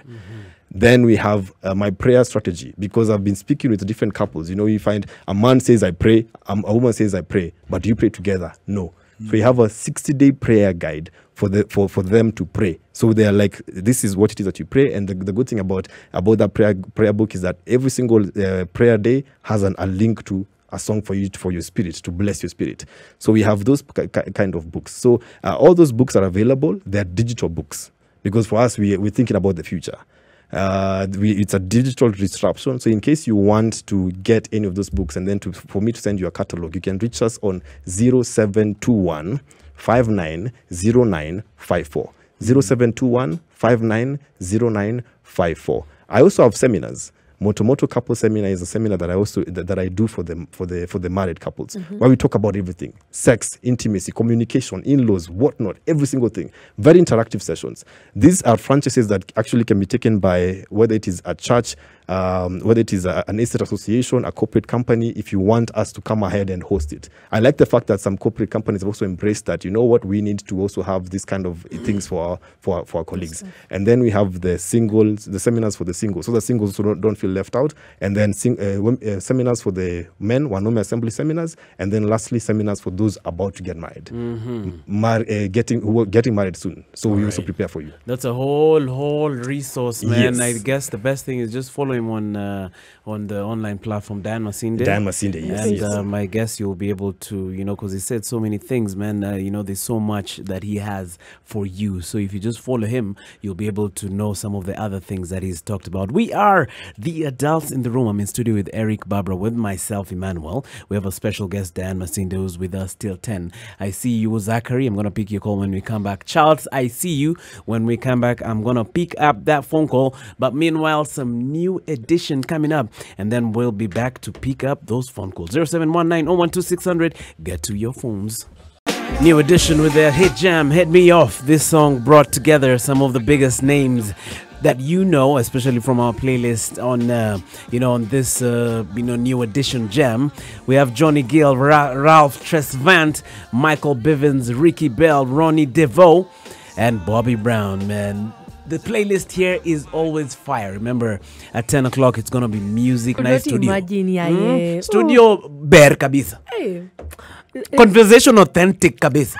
Then we have my prayer strategy, because I've been speaking with different couples. You know, you find a man says I pray, a woman says I pray, but do you pray together? No. So we have a 60-day prayer guide for them to pray. So they're like, this is what it is that you pray. And the good thing about that prayer book is that every single prayer day has a link to a song for your spirit, to bless your spirit. So we have those kind of books. So all those books are available. They're digital books, because for us, we're thinking about the future. It's a digital disruption. So in case you want to get any of those books, and then for me to send you a catalog, you can reach us on 0721 590954. 0721 590954. I also have seminars. Motomoto Couple Seminar is a seminar that I do for the married couples, where we talk about everything: sex, intimacy, communication, in-laws, whatnot, every single thing. Very interactive sessions. These are franchises that actually can be taken by, whether it is a church, whether it is an estate association, a corporate company, if you want us to come ahead and host it. I like the fact that some corporate companies have also embraced that, you know what, we need to also have this kind of things for our colleagues. And then we have the seminars for the singles, so the singles don't feel feel left out, and then seminars for the men, Wanaume Assembly seminars, and then lastly seminars for those about to get married, getting married soon. So we also prepare for you. That's a whole resource, man. Yes. I guess the best thing is just follow him on the online platform, Dan Masinde. Dan Masinde, yes. And yes. I guess you'll be able to, because he said so many things, man. There's so much that he has for you. So if you just follow him, you'll be able to know some of the other things that he's talked about. We are the adults in the room. I'm in studio with Eric, Barbara, with myself, Emmanuel. We have a special guest, Dan Masinde, who's with us till 10. I see you, Zachary. I'm going to pick your call when we come back. Charles, I see you. When we come back, I'm going to pick up that phone call. But meanwhile, some new edition coming up. And then we'll be back to pick up those phone calls. 0719 012 600. Get to your phones. New edition with their hit jam, Head Me Off. This song brought together some of the biggest names that especially from our playlist on on this new edition jam. We have Johnny Gill, Ralph Tresvant, Michael Bivins, Ricky Bell, Ronnie DeVoe, and Bobby Brown. Man, the playlist here is always fire. Remember, at 10 o'clock it's gonna be music night studio. Imagine, Studio ber kabisa. Hey. Conversation authentic kabisa.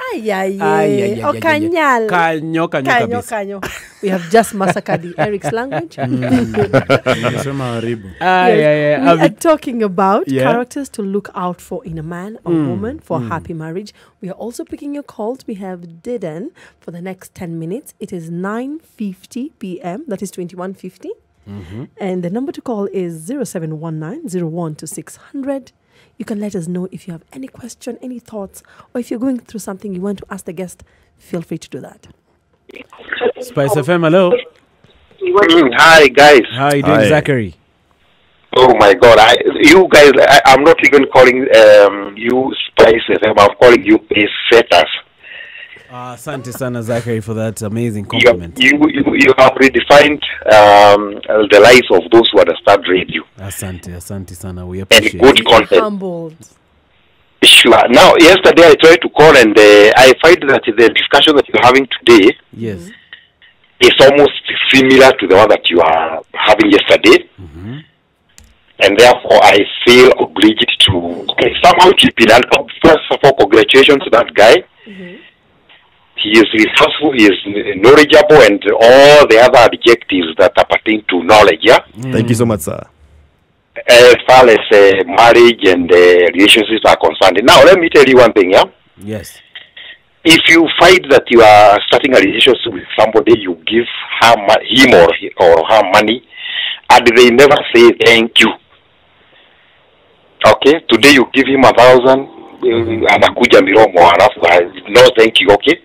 Okanyal. Kanyo kabisa. We have just massacred Eric's language. We are talking about characters to look out for in a man or woman for happy marriage. We are also picking your calls. We have Didan for the next 10 minutes. It is 9:50 p.m. That is 21:50. And the number to call is 0719 012 600. You can let us know if you have any question, any thoughts, or if you're going through something you want to ask the guest, feel free to do that. Spice FM, hello. Hi, guys. How are you doing, Zachary? Oh, my God. You guys, I'm not even calling you Spice FM. I'm calling you Pace Setters. Asante sana, Zachary, for that amazing compliment. You have redefined the lives of those who understand radio. Asante sana. We appreciate and good content. Humbled. Sure. Now, yesterday I tried to call and I find that the discussion that you're having today is almost similar to the one that you are having yesterday. And therefore, I feel obliged to somehow chip in. And first of all, congratulations to that guy. He is resourceful, he is knowledgeable, and all the other adjectives that pertain to knowledge, Thank you so much, sir. As far as marriage and relationships are concerned. Now, let me tell you one thing, Yes. If you find that you are starting a relationship with somebody, you give him or her money, and they never say thank you. Okay? Today you give him 1,000, anakuja miromo, no thank you, okay?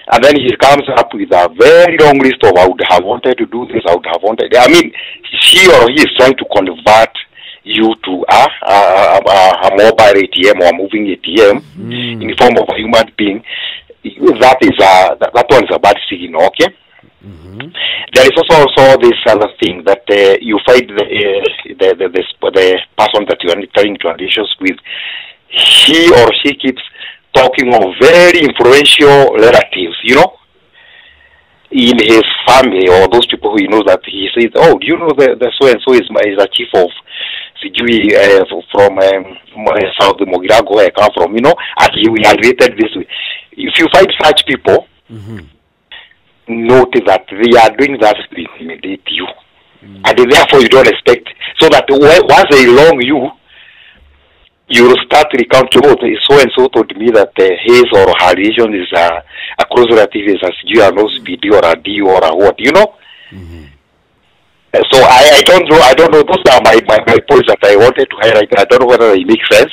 And then he comes up with a very long list of I would have wanted to do this, I would have wanted. I mean, she or he is trying to convert you to a mobile ATM or a moving ATM in the form of a human being. That one is a bad signal, okay? There is also this other thing that you find the person that you are trying to relations with, he or she keeps talking of very influential relatives, in his family or those people who he knows that he says, oh, do you know the so-and-so is a chief of from South Mogirago where I come from, and we are related this way. If you find such people, note that they are doing that to intimidate you. And therefore you don't expect, so that once they long you, you will start recounting, so-and-so told me that his or her relation is a close relative is a CG or a D or a what, So I don't know. Those are my points that I wanted to highlight. I don't know whether they make sense.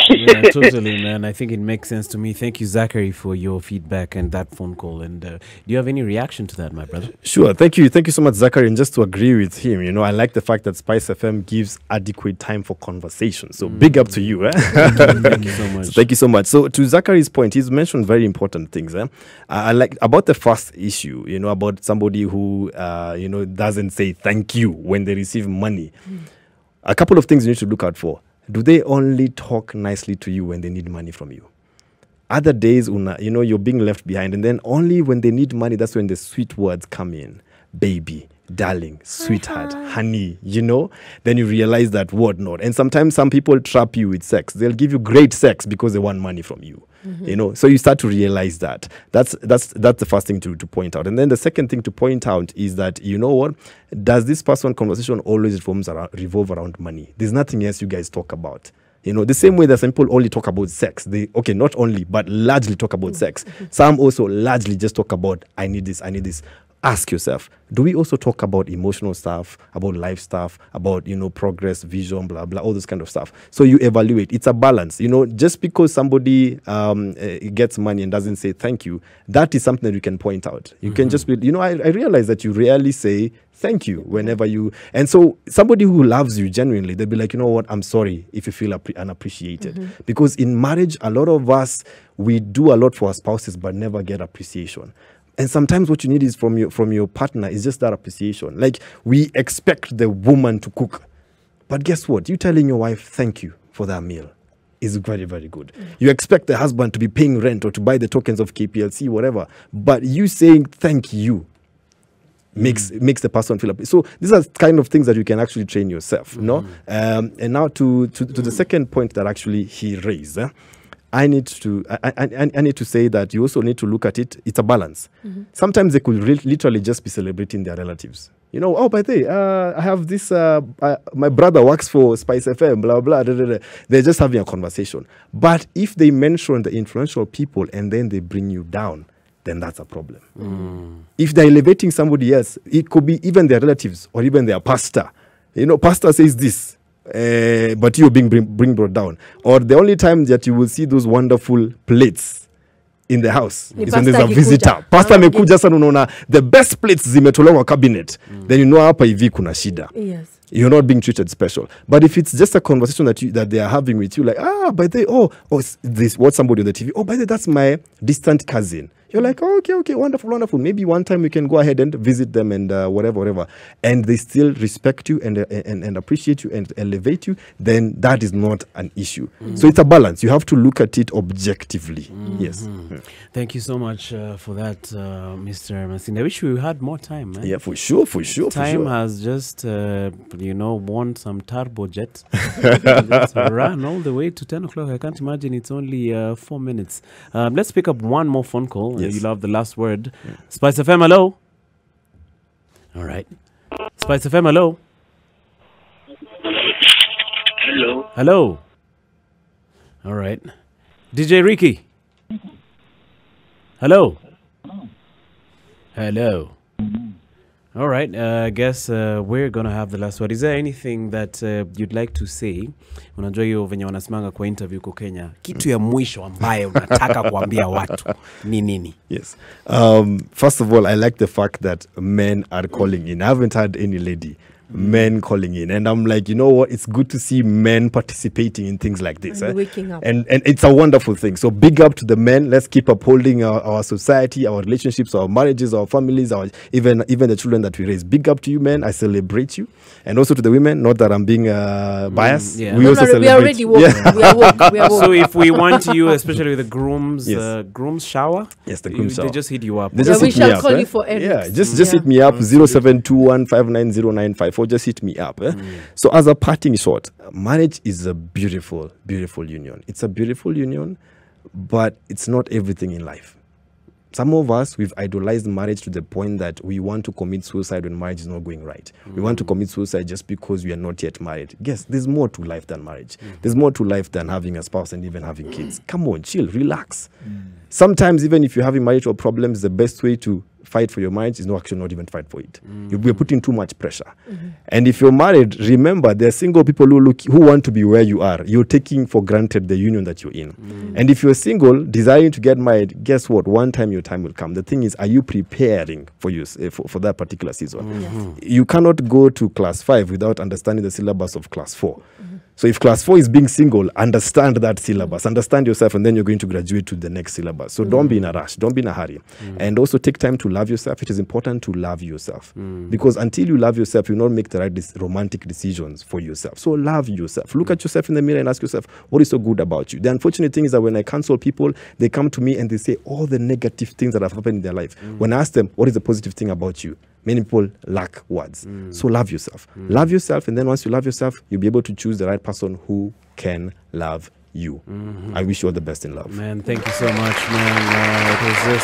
Yeah, totally, man. I think it makes sense to me. Thank you, Zachary, for your feedback and that phone call. And do you have any reaction to that, my brother? Sure. Thank you so much, Zachary. And just to agree with him, I like the fact that Spice FM gives adequate time for conversation. So big up to you. Thank you so much. Thank you so much. So to Zachary's point, he's mentioned very important things. I like about the first issue, about somebody who, doesn't say thank you when they receive money. A couple of things you need to look out for. Do they only talk nicely to you when they need money from you? Other days, you're being left behind, and then only when they need money, that's when the sweet words come in. Baby, darling, sweetheart, honey, you know, then you realize that what not. And sometimes some people trap you with sex. They'll give you great sex because they want money from you. You know, so you start to realize that. That's the first thing to point out. And then the second thing to point out is that, you know what, does this person conversation always revolve around money? There's nothing else you guys talk about. You know, the same way that some people only talk about sex. They, okay, not only, but largely talk about sex. Some also largely just talk about, I need this, I need this. Ask yourself, do we also talk about emotional stuff, about life stuff, about, you know, progress, vision, blah, blah, all this kind of stuff? So you evaluate. It's a balance. You know, just because somebody gets money and doesn't say thank you, that is something that you can point out. You can just be, you know, I realize that you rarely say thank you whenever you, and so somebody who loves you genuinely, they'll be like, you know what, I'm sorry if you feel unappreciated. Because in marriage, a lot of us, we do a lot for our spouses, but never get appreciation. And sometimes what you need is from your partner is just that appreciation. Like, we expect the woman to cook. But guess what? You telling your wife, thank you for that meal is very, very good. You expect the husband to be paying rent or to buy the tokens of KPLC, whatever. But you saying thank you makes the person feel happy. So these are kind of things that you can actually train yourself. No? And now to the second point that actually he raised, I need to say that you also need to look at it. It's a balance. Sometimes they could literally just be celebrating their relatives. You know, oh, by the way, I have this, my brother works for Spice FM, blah, blah, blah, blah, blah. They're just having a conversation. But if they mention the influential people and then they bring you down, then that's a problem. If they're elevating somebody else, it could be even their relatives or even their pastor. You know, pastor says this. But you're being brought down. Or the only time that you will see those wonderful plates in the house is when there's a visitor. Pastor amekuja sana unaona the best plates zimetolewa cabinet. Then you know hapa hivi kuna shida. Yes. You're not being treated special. But if it's just a conversation that they are having with you, like, by the way, this what somebody on the TV, by the way, that's my distant cousin. You're like, oh, okay, wonderful, wonderful. Maybe one time we can go ahead and visit them and whatever. And they still respect you and appreciate you and elevate you, then that is not an issue. So it's a balance. You have to look at it objectively. Yes. Thank you so much for that, Mr. Masinde. I wish we had more time, man. Yeah, for sure. Time has just, won some turbojet. Let's run all the way to 10 o'clock. I can't imagine it's only 4 minutes. Let's pick up one more phone call. Yes. You'll have the last word. Spice FM, hello. All right. Spice FM, hello. Hello. All right. DJ Ricky. Hello. All right. I guess we're going to have the last word. Is there anything that you'd like to say? Unajua hiyo venye wanasimanga kwa interview kwa Kenya. Kitu ya mwisho ambaye unataka kuambia watu ni nini? Yes. First of all, I like the fact that men are calling in. I haven't had any lady. Men calling in, and I'm like, you know what, it's good to see men participating in things like this, and waking up, and it's a wonderful thing. So big up to the men. Let's keep upholding our society, our relationships, our marriages, our families, our even the children that we raise. Big up to you, men. I celebrate you. And also to the women, not that I'm being biased. We also celebrate. We are already woke. We are woke. So if we want you, especially with the grooms, grooms shower, the groom shower, they just hit you up. We shall call you for Eric. Just hit me up 0721590954. Just hit me up. So as a parting shot, marriage is a beautiful, beautiful union. It's a beautiful union, but it's not everything in life. Some of us, we've idolized marriage to the point that we want to commit suicide when marriage is not going right. We want to commit suicide just because we are not yet married. Yes, there's more to life than marriage. There's more to life than having a spouse and even having kids. Come on, chill, relax. Sometimes even if you're having marital problems, the best way to fight for your marriage is actually not even fight for it. We're putting too much pressure. And if you're married, remember, there are single people who want to be where you are. You're taking for granted the union that you're in. And if you're single, desiring to get married, guess what? One time your time will come. The thing is, are you preparing for that particular season? You cannot go to class 5 without understanding the syllabus of class 4. So if class 4 is being single, understand that syllabus, understand yourself, and then you're going to graduate to the next syllabus. So don't be in a rush, don't be in a hurry. And also take time to love yourself. It is important to love yourself. Because until you love yourself, you'll not make the right romantic decisions for yourself. So love yourself. Look at yourself in the mirror and ask yourself, what is so good about you? The unfortunate thing is that when I counsel people, they come to me and they say all the negative things that have happened in their life. When I ask them, what is the positive thing about you? Many people lack words. So love yourself. Love yourself, and then once you love yourself, you'll be able to choose the right person who can love you. I wish you all the best in love. Man, thank you so much, man.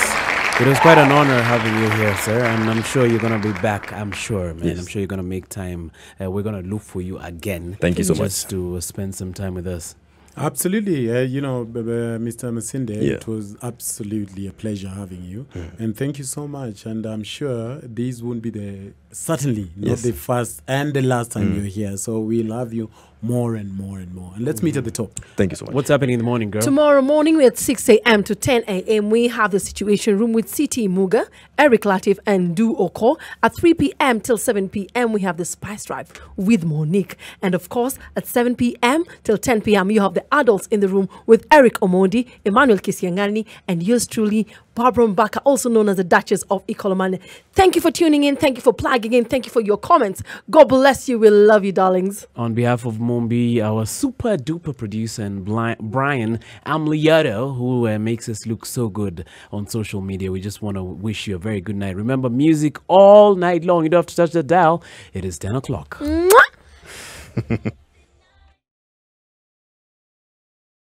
It was quite an honor having you here, sir, and I'm sure you're going to be back. I'm sure, man. Yes. I'm sure you're going to make time. We're going to look for you again. Thank you so much. Just to spend some time with us. Absolutely. Mr. Masinde, Yeah. it was absolutely a pleasure having you. And thank you so much. And I'm sure this won't be certainly not Yes. the first and the last time you're here. So we'll have you more and more and more. And let's meet at the top. Thank you so much. What's happening in the morning, girl? Tomorrow morning, we're at 6 a.m. to 10 a.m. We have the Situation Room with CT Muga, Eric Latif, and Du Oko. At 3 p.m. till 7 p.m., we have the Spice Drive with Monique. And of course, at 7 p.m. till 10 p.m., you have the Adults in the Room with Eric Omondi, Emmanuel Kisiangani, and yours truly, Barbara Mbaka, also known as the Duchess of Ikolomane. Thank you for tuning in. Thank you for plugging in. Thank you for your comments. God bless you. We love you, darlings. On behalf of Mombi, our super duper producer, and Brian Amliato, who makes us look so good on social media, we just want to wish you a very good night. Remember, music all night long. You don't have to touch the dial. It is 10 o'clock. Mwah!